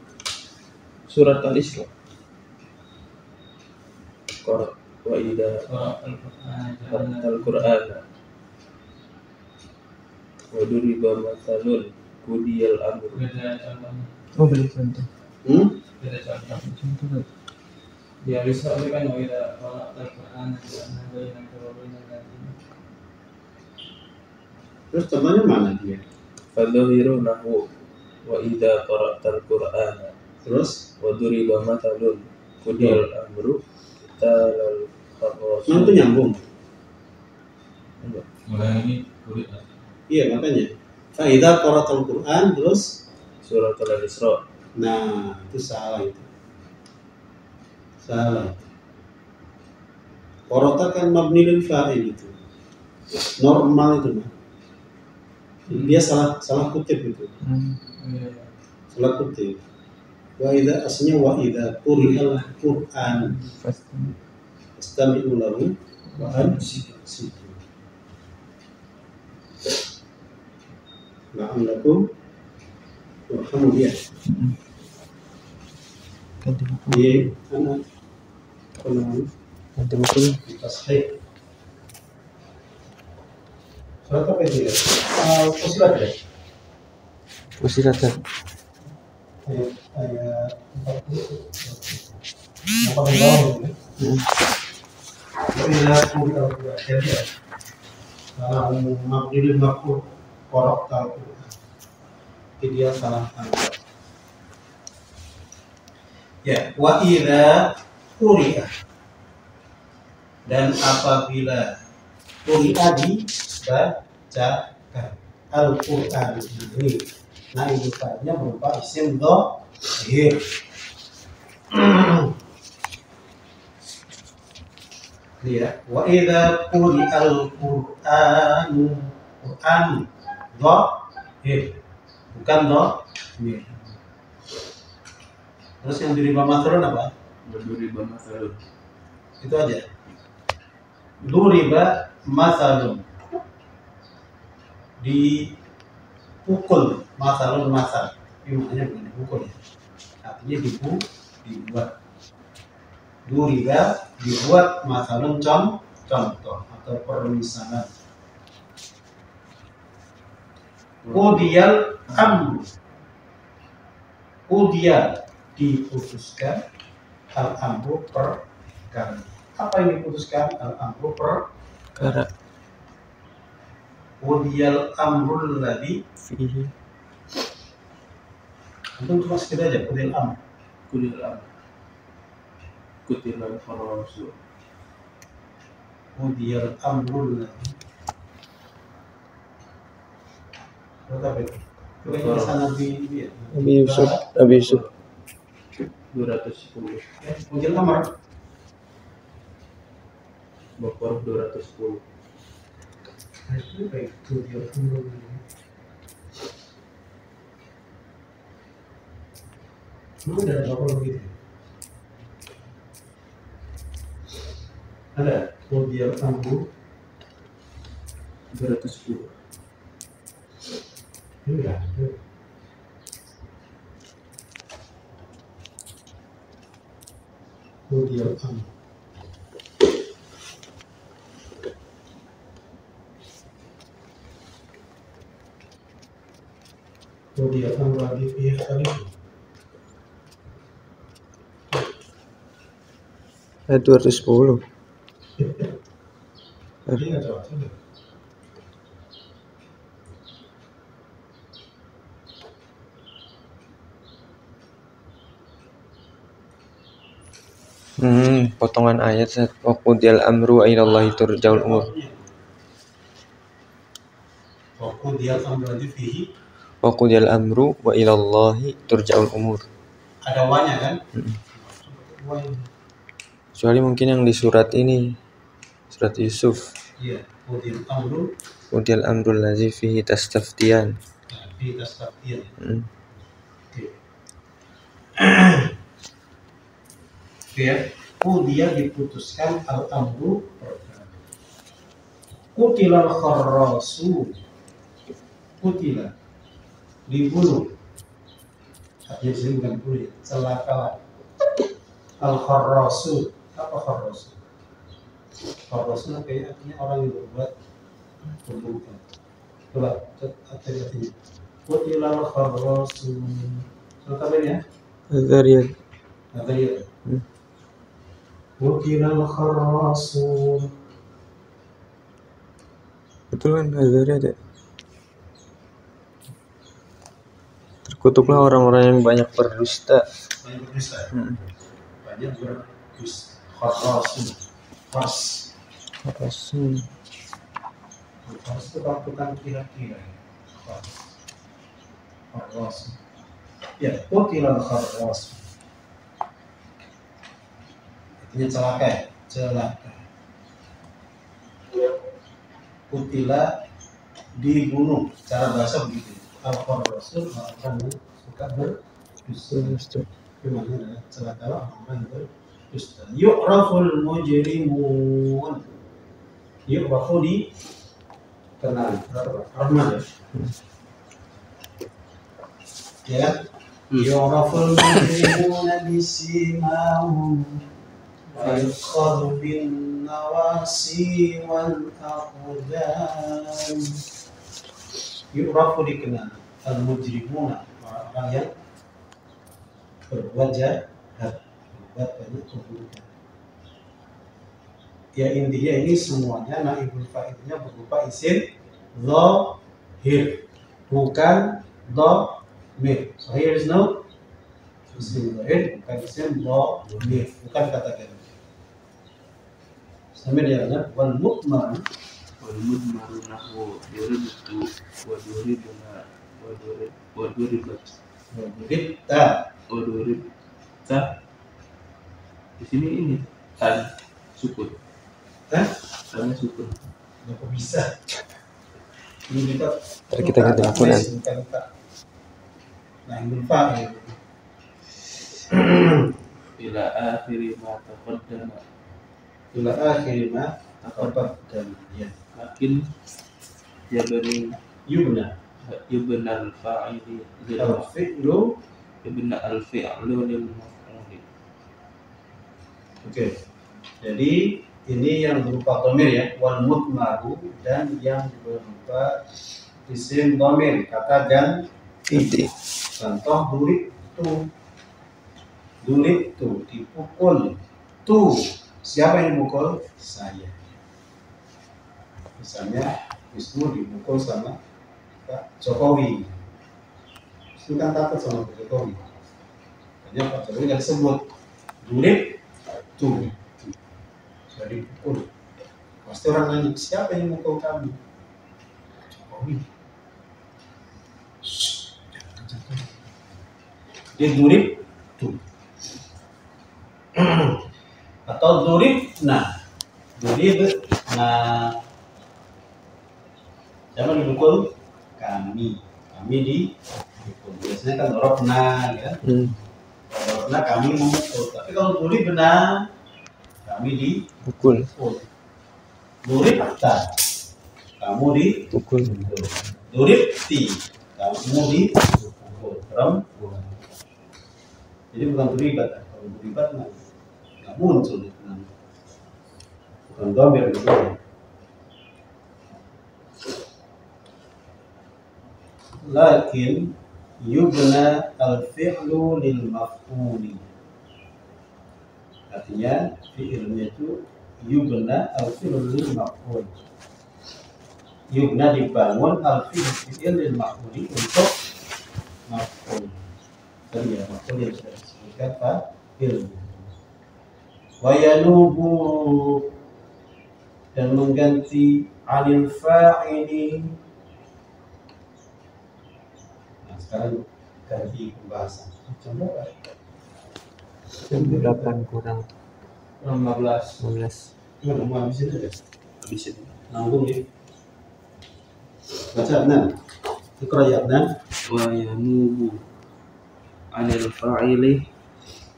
surat Al-Isra. Wa idza qara'tal qur'an wa duriba mathalun qudiyal amru. Oh beli contoh. Contoh. Ya bisa kan kita kalau Al-Qur'an Terus contohnya mana dia? Fadzahiru nahu wa idza qara'tal qur'ana Terus wa duriba mathalun qudiyal amru talal kharras. itu nyambung. mulai ini kulit. Iya makanya. Fa'idza qara'tal Qur'an terus Surat Al-Isra. nah itu salah itu. Salah. Qara'ta kan mabni lil fa'il itu. Normal itu mah. Dia salah kutip itu. Iya. Salah kutip. Wa idza aslinya wa idza quri'al Qur'an Pasti. fastami'u lahu wa ansitu. La'allakum turhamun ya. Ganti buku. Di anak apa namanya? Ganti buku. Tashih. Surat apa itu ya? Fusilat ya? Fusilat. Ayat 40. Apa yang bawah itu ya? Ila quri'al Qur'an. Jadi ya. Kalau mabdil maf'ul korok tahu. Jadi dia salah tangkap. Ya, wa idza quri'a. Dan apabila quri'a dibacakan Al-Qur'an ini, nah itu fa'ilnya berupa isim dhahir. Ya, wa idza quri'al Qur'anu dhahir, bukan dhahir. Terus yang diriba matron apa? Berduriba masalun. Itu aja. Duriba masalun. Dipukul masalun masal. Ini maknanya bukan dipukul ya. Artinya dibuat. Duriba dibuat masalun contoh atau permisalan. Udiyal amru. Udiyal diputuskan, al-amru perkara. Apa yang diputuskan? Al-amru perkara. Udiyal amrul ladzi Fihi. Itu cuma sekedar aja, udiyal amr. Kudil am. Kutilal farasu. Udiyal amrul ladzi. Apa itu? Kayaknya sana di Nabi Yusuf. Nabi Yusuf. 210. Udiyal amr. Bokor 210. Itu kayak udiyal amrul ladzi. Lu ada berapa begitu? Ada udiyal amru 210. enggak. Udiyal amru. Udiyal amru lagi pihak kali. Ayat 210. Tadi nggak jawab sudah. Potongan ayat waqudiyal amru ilallahi turja'ul umur. Udiyal amru lagi fihi. Waqudiyal amru wa ilallahi turja'ul umur. Ada wanya kan? Wanya. Kecuali mungkin yang di surat ini, surat Yusuf. Iya. Udiyal amru. Udiyal amrul ladzi fihi tastaftiyan. Di tasdaqiyah. Oke. Ya, dia diputuskan al-amru perkara. Kutilal kharrasu. Kutila dibunuh. Artinya disini bukan bunuh ya, celaka. Al-kharrasu. Apa kharrasu? Kharrasu kayak artinya orang yang berbuat pembunuhan. Coba artinya. Kutilal kharrasu. Contoh apa ya? Az-Zariyat. Nazariyat. Kutilal kharrasu. Betul kan Az-Zariyat ya? Terkutuklah orang-orang yang banyak berdusta. Banyak berdusta. Banyak berdusta. Kharrasu. Khars. Rasul. Khars itu kalau bukan kira-kira. Kharrasu. Ya, kutilal kharrasu. Artinya celaka ya? Celaka. Kutila dibunuh. Cara bahasa begitu. Al-Qur'an Rasul orang yang suka berdusta. Gimana adalah celakalah orang yang berdusta. Yu'raful mujrimun. Yu'rafu di kenal. Rahman ya. Ya. Yu'raful mujrimuna bisimahum wa yukhadhu bin nawasi wal aqdam. Yu'rafu dikenal al-mujrimuna, orang yang berbuat jahat, berbuat banyak keburukan. Ya intinya ini semuanya naibul fa'ilnya berupa isim dhahir, bukan dhamir. So here is no isim dhahir, bukan isim dhamir, bukan kata ganti. Sambil ya benar. Wal mudmar nahwu yuridu wa yuriduna wa yuribat di sini ini tan sukun. Tannya sukun. Kok bisa? Ini kita ganti lakukan. Naibul fa'il. Ila akhiri ma taqaddama. Ila akhir ma taqaddam. Ya. Lakin Yubna al-fa'ili al-fi'lu. yubna al-fi'lu lil maf'uli. Oke. Jadi ini yang berupa dhamir ya, wal mudmaru, dan yang berupa isim dhamir, kata ganti. Contoh durit tu dipukul. Tu siapa yang dipukul? Saya. Misalnya Wisnu dipukul sama Pak Jokowi. Wisnu kan takut sama Pak Jokowi. Hanya Pak Jokowi nggak disebut. Durit tu sudah dipukul. Pasti orang nanya, siapa yang mukul kami? Jokowi. Dia durit tu. Atau durit nah. Durit nah. Siapa dipukul? Kami. Kami dipukul. Biasanya kan dorobna ya. Dorobna kami memukul. Tapi kalau durit benar, kami dipukul. Durit ta, kamu dipukul. Durit ti, kamu dipukul. Perempuan. Jadi bukan duribat. Kalau duribat nggak muncul. Bukan dhamir gitu. Lakin yubna al-fi'lu lil maf'uli. Artinya fi'ilnya itu yubna al-fi'lu lil maf'ul. Yubna dibangun al-fi'il lil maf'uli untuk maf'ul. Tadi ya maf'ul yang sudah disebutkan fa'il. Wa yanubu, dan mengganti anil fa'ili. Sekarang ganti pembahasan. Coba Jam 8 kurang 15. gimana mau habisin aja? Habisin. Nanggung ya. Baca Adnan. Ikra ya Adnan. Wa yanubu anil fa'ili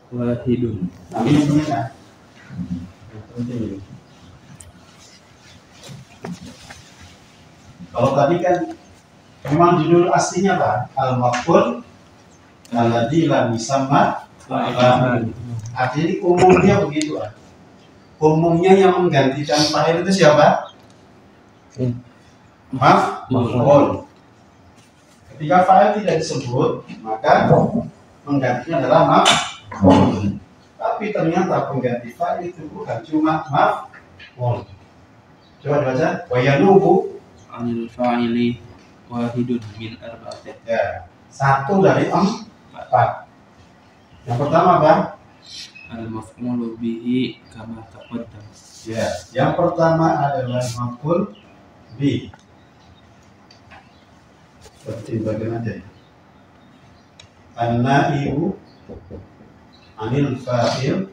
wahidun. Amin punya. Penting. Kalau tadi kan memang judul aslinya apa? Al-maf'ul alladzi lam yusamma fa'il. Artinya umumnya begitu ah. Umumnya yang menggantikan fa'il itu siapa? Maf'ul. Ketika fa'il tidak disebut, maka menggantinya adalah maf'ul. Tapi ternyata pengganti fa'il itu bukan cuma maf'ul. Coba dibaca. Wa yanubu Anil fa'ili wahidun min arba'atin. ya, satu dari 4. Yang pertama apa? Al-maf'ulu bihi kama taqaddam. Ya, yang pertama adalah maf'ul bi. Seperti bagian aja ya. An-naibu anil fa'il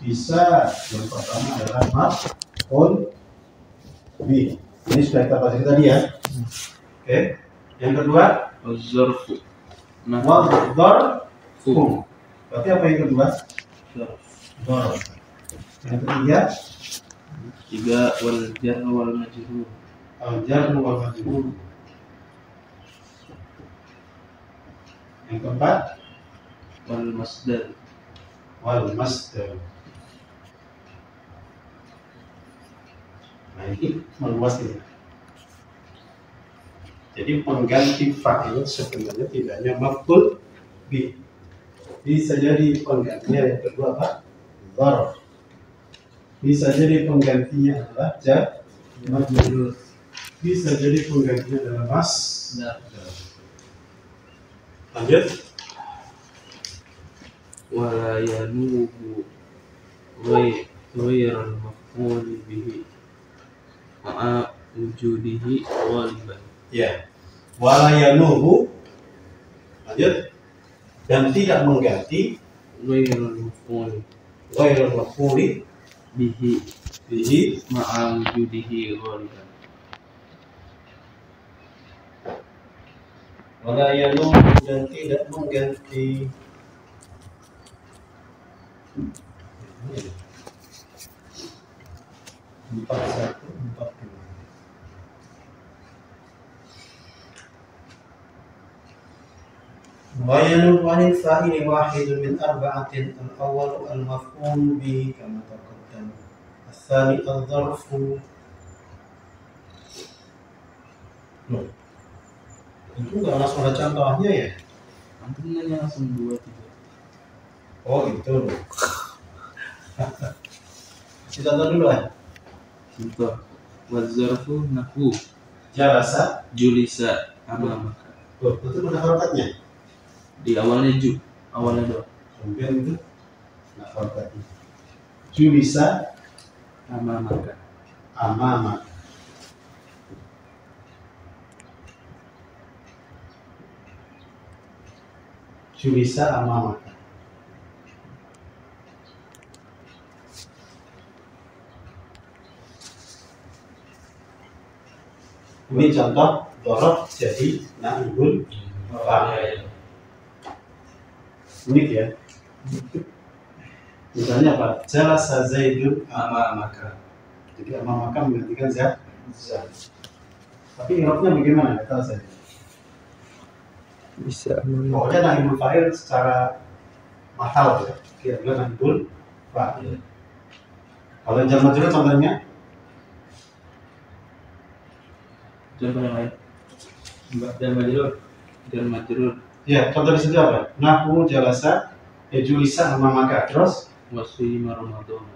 bisa yang pertama adalah maf'ul bi. Ini sudah kita pelajari tadi ya. Oke. Yang kedua, Az-zarfu. wadh-dzarfu. Berarti apa yang kedua? Dzarf. Yang ketiga, wal jar wal majrur. al-jar wal majrur. Yang keempat, Wal masdar. wal masdar. Nah ini meluas ini. Jadi pengganti fa'il sebenarnya tidak hanya maf'ul bih. Bisa jadi penggantinya yang kedua apa? Dzarf. Bisa jadi penggantinya adalah jar majrur. Bisa jadi penggantinya adalah masdar. Lanjut. Wala yanubu ghairal maf'ul bihi ma'a wujudihi ghaliban. Ya. Wala yanubu. Lanjut. Dan tidak mengganti Ghairal maf'ul ghairul maf'uli bihi bihi ma'a wujudihi ghaliban. wala yanubu dan tidak mengganti empat satu empat dua. وينوب عن الفاعل واحد من أربعة الأول المفعول به كما تقدم الثاني الظرف. Loh, itu nggak langsung ada contohnya ya? Antum nanya langsung 2 3. Oh itu. Kita contoh dulu ya. Contoh. Waz-zarfu nahwu Jalasa. julisa amamaka. Loh, itu ada harokatnya. Di awalnya awalnya doang. Kemudian itu nah harokatnya. Julisa Amamaka. amama. Julisa amamaka. Ini contoh dhorob jadi naibul fa'il. Unik ya. Misalnya apa? Jalasa Zaidun amamaka. Jadi amamaka menggantikan Zaid. Tapi irobnya bagaimana? Nggak tahu saya. Bisa Pokoknya naibul fa'il secara mahal ya. Kira-kira naibul fa'il. Kalau jar majrur contohnya Contoh yang lain. Dan majrur. Dan majrur. ya, contoh di situ apa? Nahwu jalasa julisa amamaka. Terus Wasuyima Ramadan.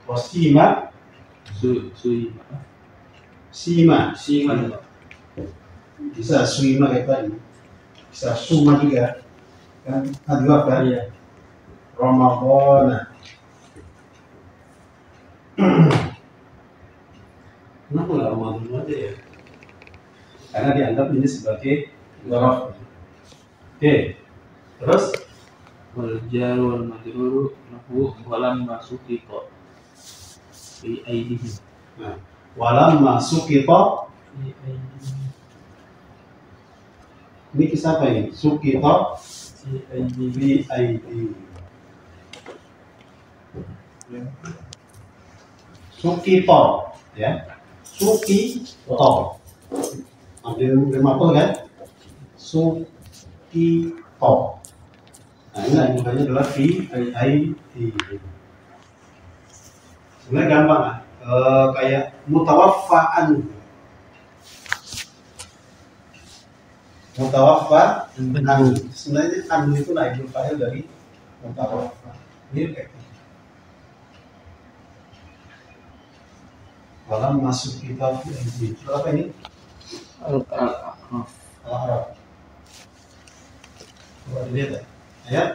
wasima Suyima. sima. Sima. Bisa suima kayak tadi. Bisa suma juga. Kan adwa kan? Iya. Ramadhana. Kenapa nggak Ramadan aja ya? Karena dianggap ini sebagai dzaraf. Oke. Terus Wal jar wal majrur nahwu walam masuki kok. Fi aidihim. nah, walam masukito. Fi aidihim. Ini kisah apa ini? Sukito Fi aidihim. fi aidi. Sukito, ya. Sukito. Ambil mapel kan? Sukito. Nah ini lanjutannya adalah fi aidi. Sebenarnya gampang kan? Kayak mutawaffaan. Mutawaffa anu. Sebenarnya anu itu naibul fa'il dari mutawaffa. Ini kayak walam masuk kita fi aidi. Apa ini? Al-A'raf. Al-Arab. Coba dilihat ya. Ayat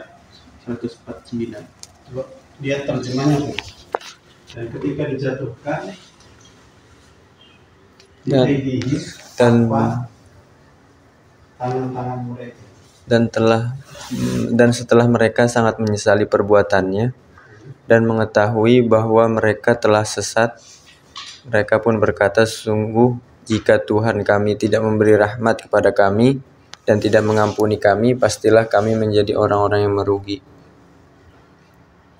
149. coba lihat terjemahnya tuh. Dan ketika dijatuhkan di Dan- aidihi dan apa tangan-tangan mereka. dan setelah mereka sangat menyesali perbuatannya dan mengetahui bahwa mereka telah sesat, mereka pun berkata, sungguh jika Tuhan kami tidak memberi rahmat kepada kami dan tidak mengampuni kami, pastilah kami menjadi orang-orang yang merugi.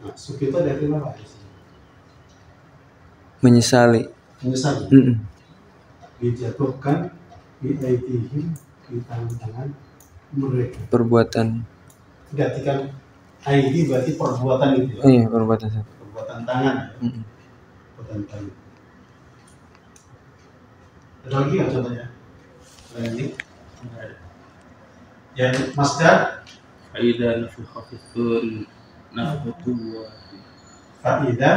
Nah, suki itu dari mana Pak? Menyesali. Menyesal. Dijatuhkan di aidihim, di tangan-tangan mereka. Perbuatan. Gantikan ID berarti perbuatan itu ya? Iya, perbuatan. Perbuatan tangan ya? Perbuatan tangan. Ada lagi nggak contohnya? Selain ini? Yang masdar? Fa'idha nufikha fis-suri nafkhatu wahidah. Fa'idha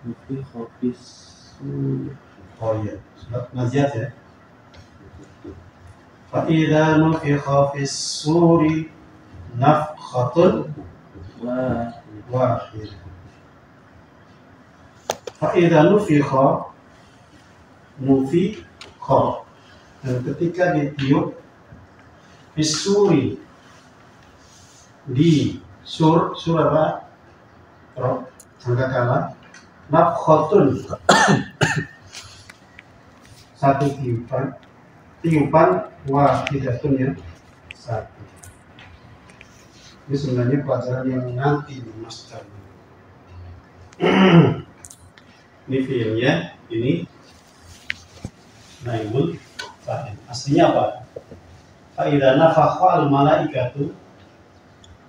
Nufikha fis-suri. Oh iya, surat Naziat ya. Fa'idha nufikha fis-suri nafkhatun wahidah. Fa'idha nufikha dan ketika ditiup fisuri di sur apa? Sangkakala nafkhatun satu tiupan wahidatun ya satu. Ini sebenarnya pelajaran yang nanti di master. Ini filmnya, ini naibul fa'il. Aslinya apa? Fa'idha nafakha al-malaikatu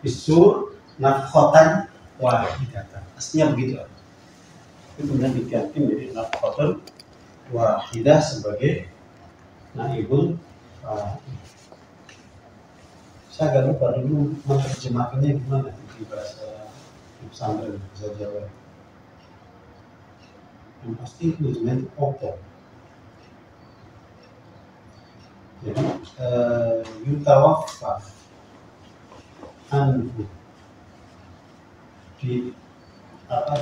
bisur nafkhatan wahidatan. Aslinya begitu. Itu kemudian diganti menjadi nafkhatan wahidah sebagai naibul fa'il. Saya agak lupa dulu menerjemahkannya gimana di bahasa pesantren, bahasa Jawa. Yang pasti tujuannya itu opo. Jadi yutawaffa anhu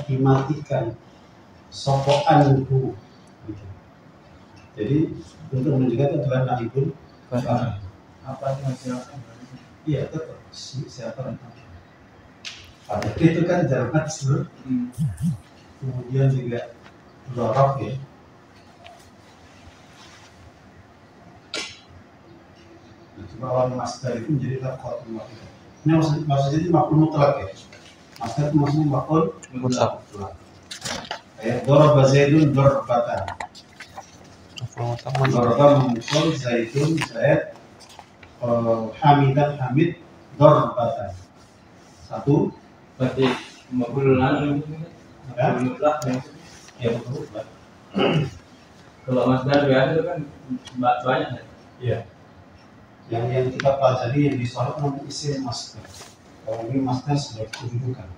dimatikan sopo anhu gitu. Jadi untuk menunjukkan itu adalah naibul fa'il. Apa yang silakan? Iya tetap siapa yang pada itu kan jarak seluruh. Kemudian juga dorok ya. Coba awal masdar itu menjadi nafkhatun wahidah. Ini maksudnya itu maf'ul mutlak ya. Masdar itu maksudnya maf'ul mutlak. Kayak daraba Zaidun darbatan. Daraba memukul Zaidun Zaid, Hamidan Hamid darbatan. Satu. Berarti maf'ul mutlak Ya betul. Kalau masdar biasa itu kan banyak ya. Iya. Yang kita pelajari yang disorot namanya isim masdar. Kalau ini masdar sebagai kedudukan.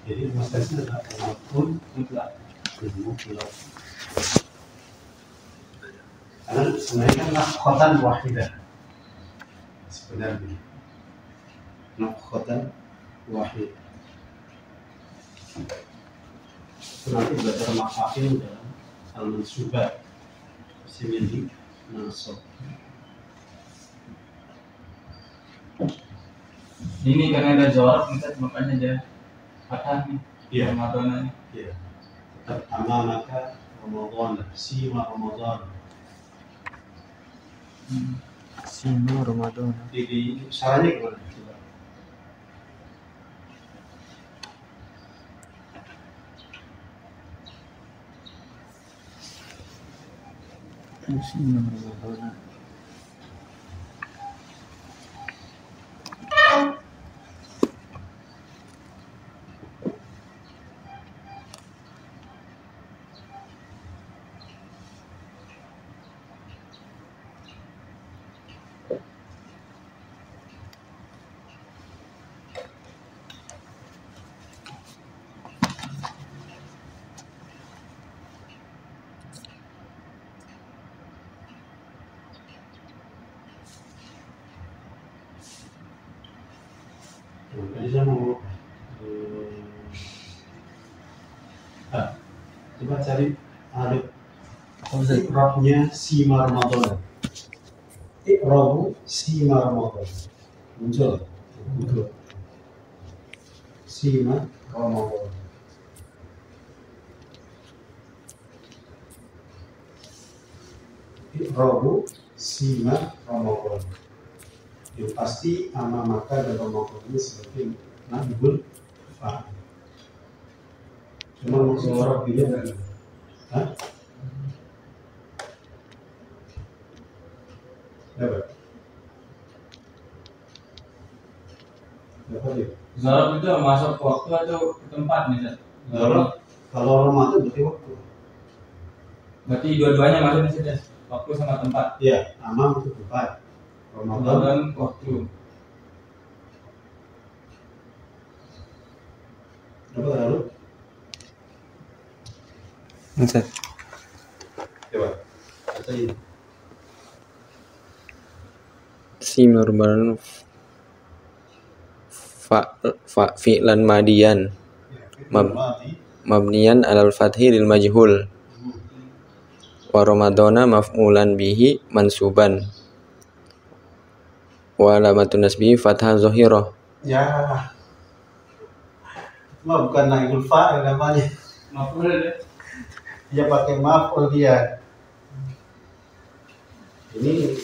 Jadi masdar itu adalah maf'ul mutlak. Karena sebenarnya kan nafkhatan wahidah. Sebenarnya nafkhatan wahidah. Itu nanti belajar maf'il dalam al-mansubat. Isim yang di nasab. Ini karena ada jawab kita makanya dia fathah nih. Iya. Ramadan. Iya. Tetap amamaka Ramadan, sima Ramadan. Sima Ramadan. Di caranya gimana? Coba. Sima Ramadan. Tadi saya mau coba cari ada ikrabnya sima Ramadan. Ikrabu sima Ramadan. Muncul. Sima Ramadan. I'rabu sima Ramadan. Yang pasti ama maka dan Ramadan ini sebagai naibul fa'il. Cuma maksud Arabinya kan? Hah? Dapat. Dapat ya? Zarab itu masuk waktu atau tempat nih, Ustaz? Zarab kalau Ramadan berarti waktu. Berarti dua-duanya masuk di sini, waktu sama tempat. Ya, ama itu tempat. Ramadan Dan waktu. dapat lalu? Ustaz. Coba. Baca ini. Sima Ramadan fi'lan madiyan mabniyan alal fathi lil majhul wa ramadana maf'ulan bihi mansuban wa alamatun nasbihi fathah zahirah. Ya, mah bukan naibul fa'il namanya. Maf'ul ya. Dia pakai maf'ul dia. Ini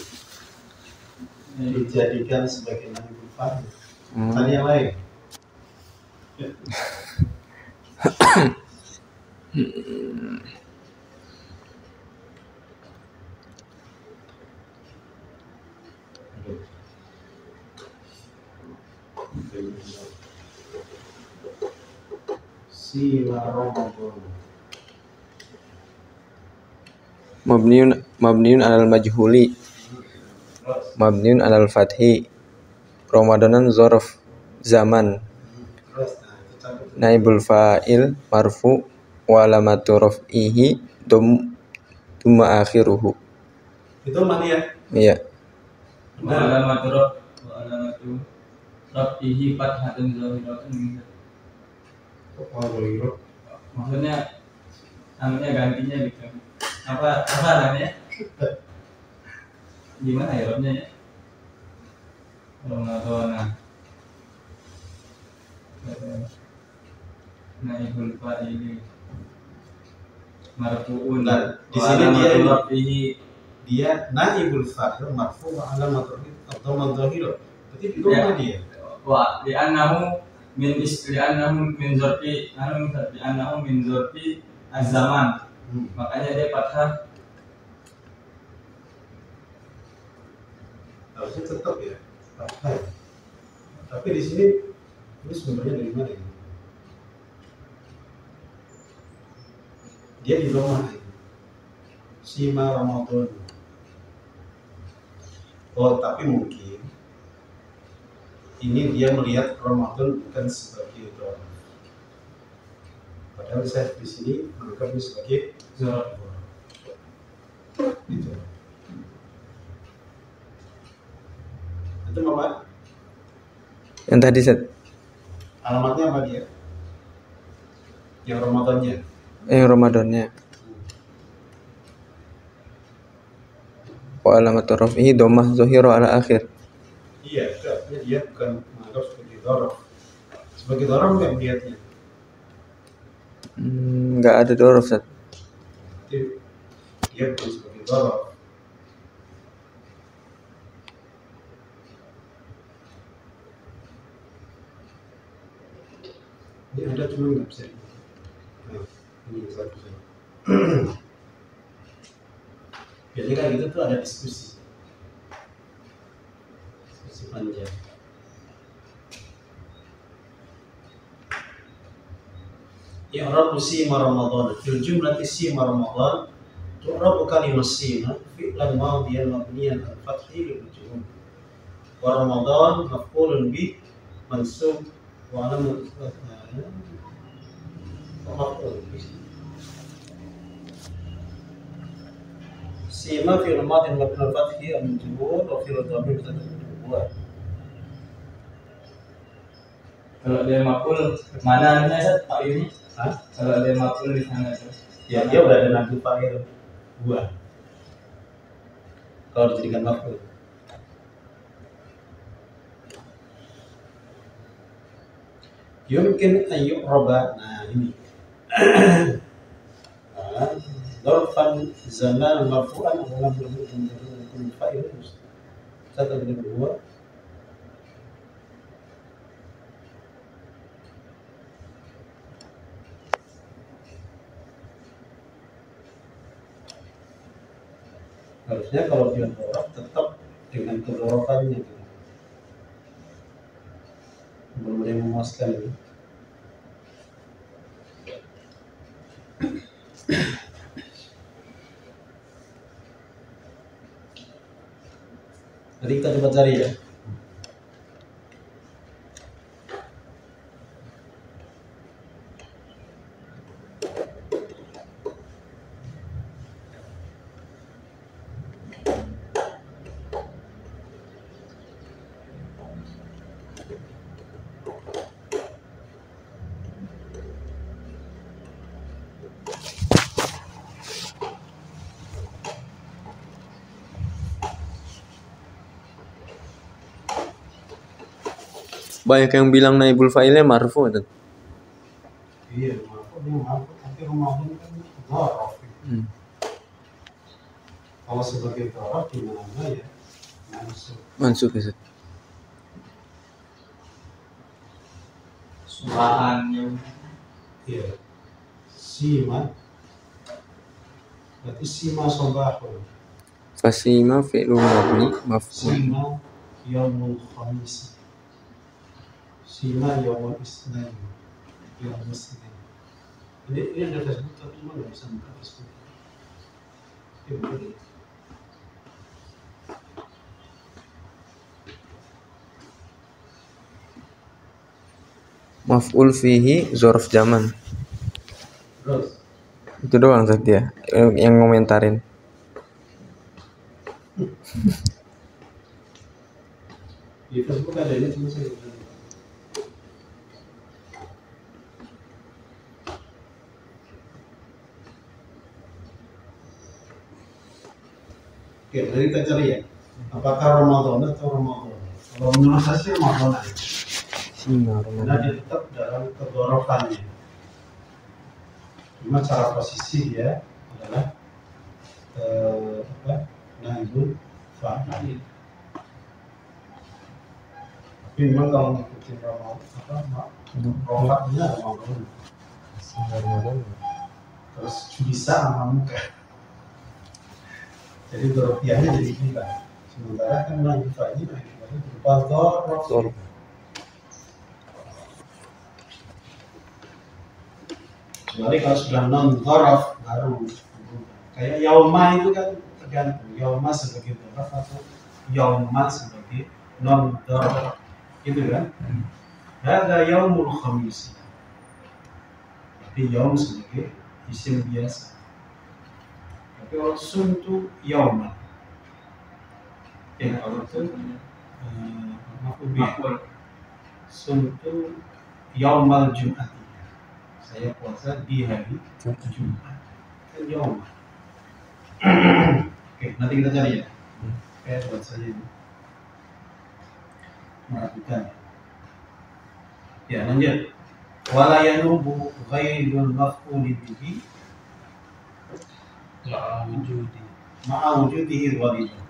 dijadikan sebagai naibul fa'il. Tadi yang lain. Sila Ramadan. Mabniun alal majhuli mabniun alal fathi ramadanan zorof zaman naibul fa'il marfu wa alamatu raf'ihi dumma akhiruhu. Itu mana ya? Iya. Wa alamatu rafihi fathatun zahiratun. Maksudnya namanya gantinya gitu. Apa namanya? Gimana ya robnya ya? Ramadan. Naibul fa'ili marfu'un. Nah, di sini dia naibul fa'il marfu' wa alamat dhamma dhahirah. Berarti itu mana dia? wa li'annahu min zarfi az-zaman. Makanya dia fathah. Harusnya tetap ya. Tapi di sini ini sumbernya dari mana ini? Dia di rumah Sima Ramadan. Oh, tapi mungkin ini dia melihat Ramadan bukan sebagai doa. Padahal saya di sini menganggapnya sebagai Zarab. itu. Itu apa? Yang tadi set Alamatnya apa dia? Yang Ramadannya. Ramadannya wa alamatu raf'ihi dhammah zahira ala akhir. Iya, itu artinya dia bukan menganggap sebagai dorong. Sebagai dorong nggak melihatnya. Nggak ada dorof set. Dia bukan sebagai dorong. Ini ada cuma nggak bisa. Nah, ini satu saja. Biasanya kan gitu tuh ada diskusi panjang. I'rab sima Ramadan. Fil jumlati sima Ramadan tu'rab kalimat sima fi'lan madiyan mabniyan al-fathi lil majhul. Wa Ramadan maf'ulun bi mansub wa alamat maf'ul bi. Sima fi'l madi mabni al-fathi al-majhul wa fi'l dhamir tadabbuh. Kalau dia maf'ul mana namanya Ustaz? Pak ini? Hah? Kalau dia maf'ul di sana tuh. Ya, dia udah ada nabi fa'il gua. Kalau dijadikan maf'ul. Yumkin an yu'raba. Nah, ini. ظرفا زمان مرفوعا ولم يكن فاعل تقدر هو harusnya kalau dia dorok tetap dengan kedorokannya gitu. Belum ada yang memuaskan ini. Jadi kita coba cari ya. Banyak yang bilang naibul fa'ilnya marfu kan? Iya, marfu tapi Ramadan kan dhorof. Kalau sebagai dhorof gimana ya? Mansuk ya. Subahannya. Iya. Sima. Berarti sima sobahun. Fasima fi'lu mabni maf'ul. Sima yaumul khamis. Sima yaumul isnin. Yaumul isnin. Ini ada Facebook tapi cuma nggak bisa buka Facebook. Oke, boleh. Maf'ul fihi dzarf zaman. Terus Itu doang saja yang ngomentarin. di Facebook ada ini cuma saya nggak tahu. Oke, jadi kita cari ya. Apakah Ramadan atau Ramadan? Kalau menurut saya sih Ramadan aja. Karena dia tetap dalam kedorokannya. Cuma cara posisi dia adalah naibul fa'il. Tapi memang kalau ngikutin rofatnya Ramadan. Terus bisa sama muka. Jadi berupiahnya jadi gila. Sementara kan naibul fa'il berupa dhorof. Kecuali kalau sudah non-dhorof baru kayak yauma itu kan tergantung yauma sebagai dhorof atau yauma sebagai non-dhorof gitu kan. Ada yaumul khamis tapi yaum sebagai isim biasa. Tapi kalau sumtu yauma ya kalau itu makul sumtu yaumal Jumat, saya puasa di hari Jumat kan yaum. Oke, nanti kita cari ya. Buat saya ini meragukan ya. Lanjut. Wala yanubu ghairul maf'uli bihi ma'a wujudihi ghaliban.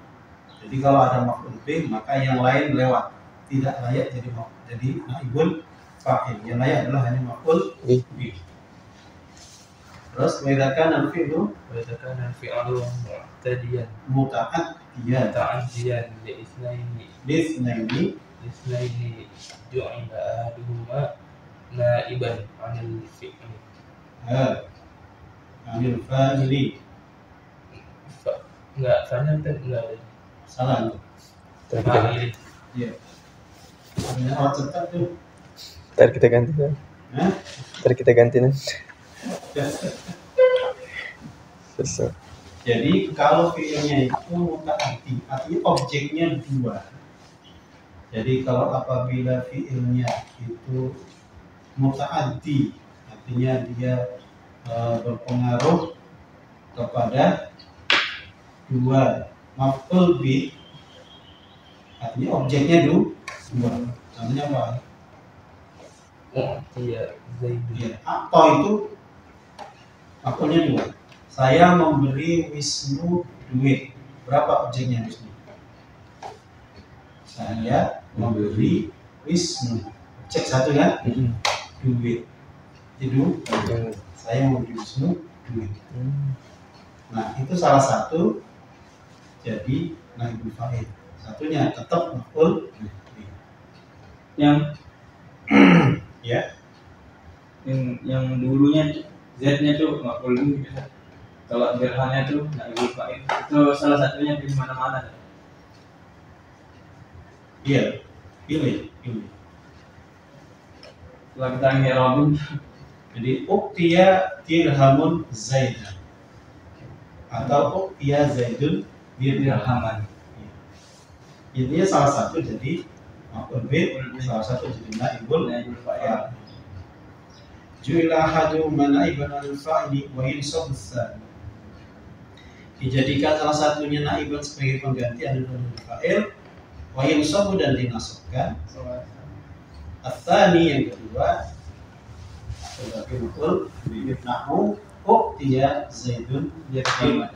Jadi kalau ada maf'ul bih maka yang lain lewat, tidak layak jadi naibul fa'il. Yang layak adalah hanya maf'ul bih. Terus bedakan al-fi'lu muta'addiyan lisnaini ju'ila ahaduhuma naiban 'anil fi'li. Anil fa'ili. Enggak, fa'ilnya enggak ada. Salah itu. Fa'il. Iya. Ada orang tetap tuh. Ntar kita ganti kan? Ntar kita ganti nih. Susah. Jadi kalau fi'ilnya itu muta'addi, artinya objeknya dua. Jadi kalau apabila fi'ilnya itu muta'addi, artinya dia berpengaruh kepada dua maf'ul bih, artinya objeknya dua. Contohnya apa? Iya, Zaidun. Ya, atau itu maf'ulnya dua. Saya memberi Wisnu duit. Berapa objeknya Wisnu? Saya memberi Wisnu. Cek satu kan? Duit. Itu saya memberi Wisnu duit. Nah, itu salah satu jadi naibul fa'il. Satunya tetap maf'ul Yang ya. yang dulunya Z-nya tuh maf'ul bih. Kalau dirhamnya tuh naibul fa'il. Itu salah satunya di mana-mana. Iya. Pilih. Setelah kita ngirabin, Jadi uktiya dirhamun zaidan atau uktiya zaidun dirhaman. dirhaman. Intinya salah satu jadi maf'ul bih, salah satu jadi naibul Naibul fa'il. fa'il. Ju'ila ahaduma naiban al-fa'ili wa yunsab ats-tsani. Dijadikan salah satunya naiban sebagai pengganti naibul fa'il wa yunsab dan dinasabkan. Ats-tsani yang kedua sebagai maf'ul bih. Nahu uktiya zaidun dirhaman.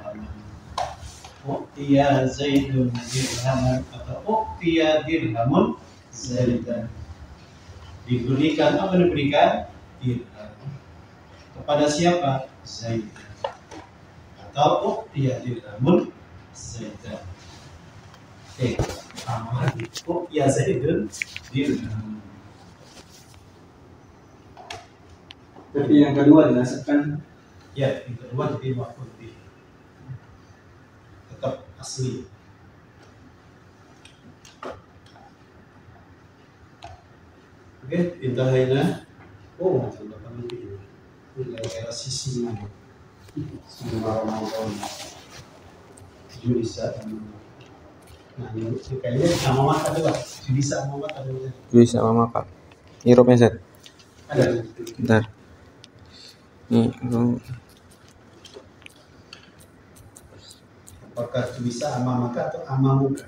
Uktiya zaidun dirhaman atau uktiya dirhamun zaidan. Diberikan apa diberikan? Dirham. Kepada siapa? Zaidan. Atau uktiya dirhamun zaidan. Sama lagi. Uktiya zaidun dirham. Tapi yang kedua dinasabkan Ya, yang kedua jadi maf'ul bih. Tetap asli. Oke, intahayna. Oh, macam apa nanti ini? Ini gara-gara sisi mana? Semua Ramadan. Julisa. Nah, ini kayaknya sama mata tuh, Pak. Julisa sama mata dulu. Bisa sama Pak. Irobnya Zat. Ada. Bentar. Nih, lu Apakah julisa sama maka atau ama muka?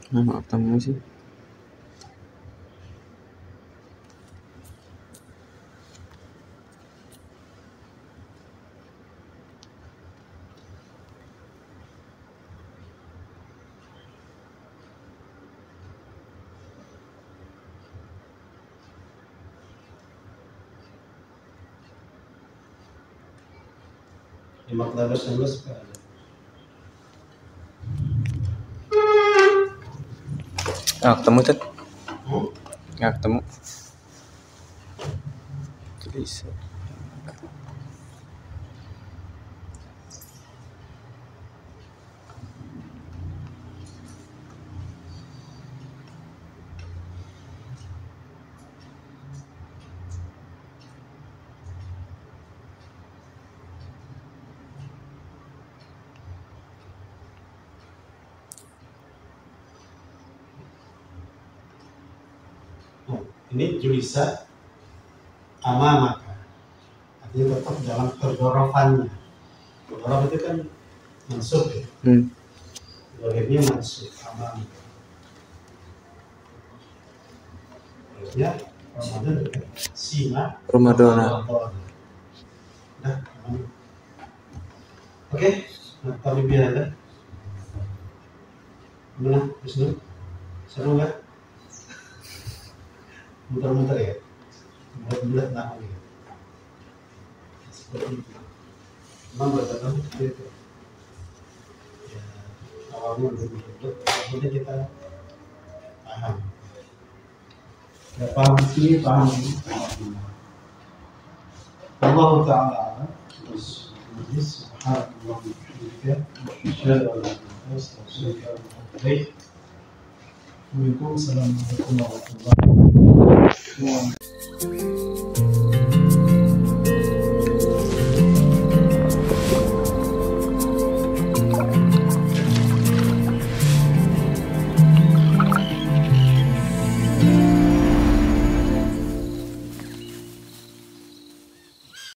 mana ketemu sih? Di maktab 19 ada. Ketemu Tet. Hmm? Ketemu. Bisa. Ini julisa ama maka, artinya tetap dalam terdorofannya. Terdorof itu kan mansub ya, dohirnya mansub ama maka. Terusnya Ramadan juga sima Ramadana. Nah, oke, tapi biar ada. Gimana, Wisnu? Seru nggak? Muter-muter ya, bulat-bulat namanya. Seperti itu. Memang berkata seperti itu. Ya, awalnya bulat-bulat, kemudian kita paham. Ya paham sini, paham ini. Allah Ta'ala terus subhanallah wa bihamdihi asyhadu an la ilaha illa anta astaghfiruka wa atubu ilaik. Waalaikumsalam warahmatullahi wabarakatuh.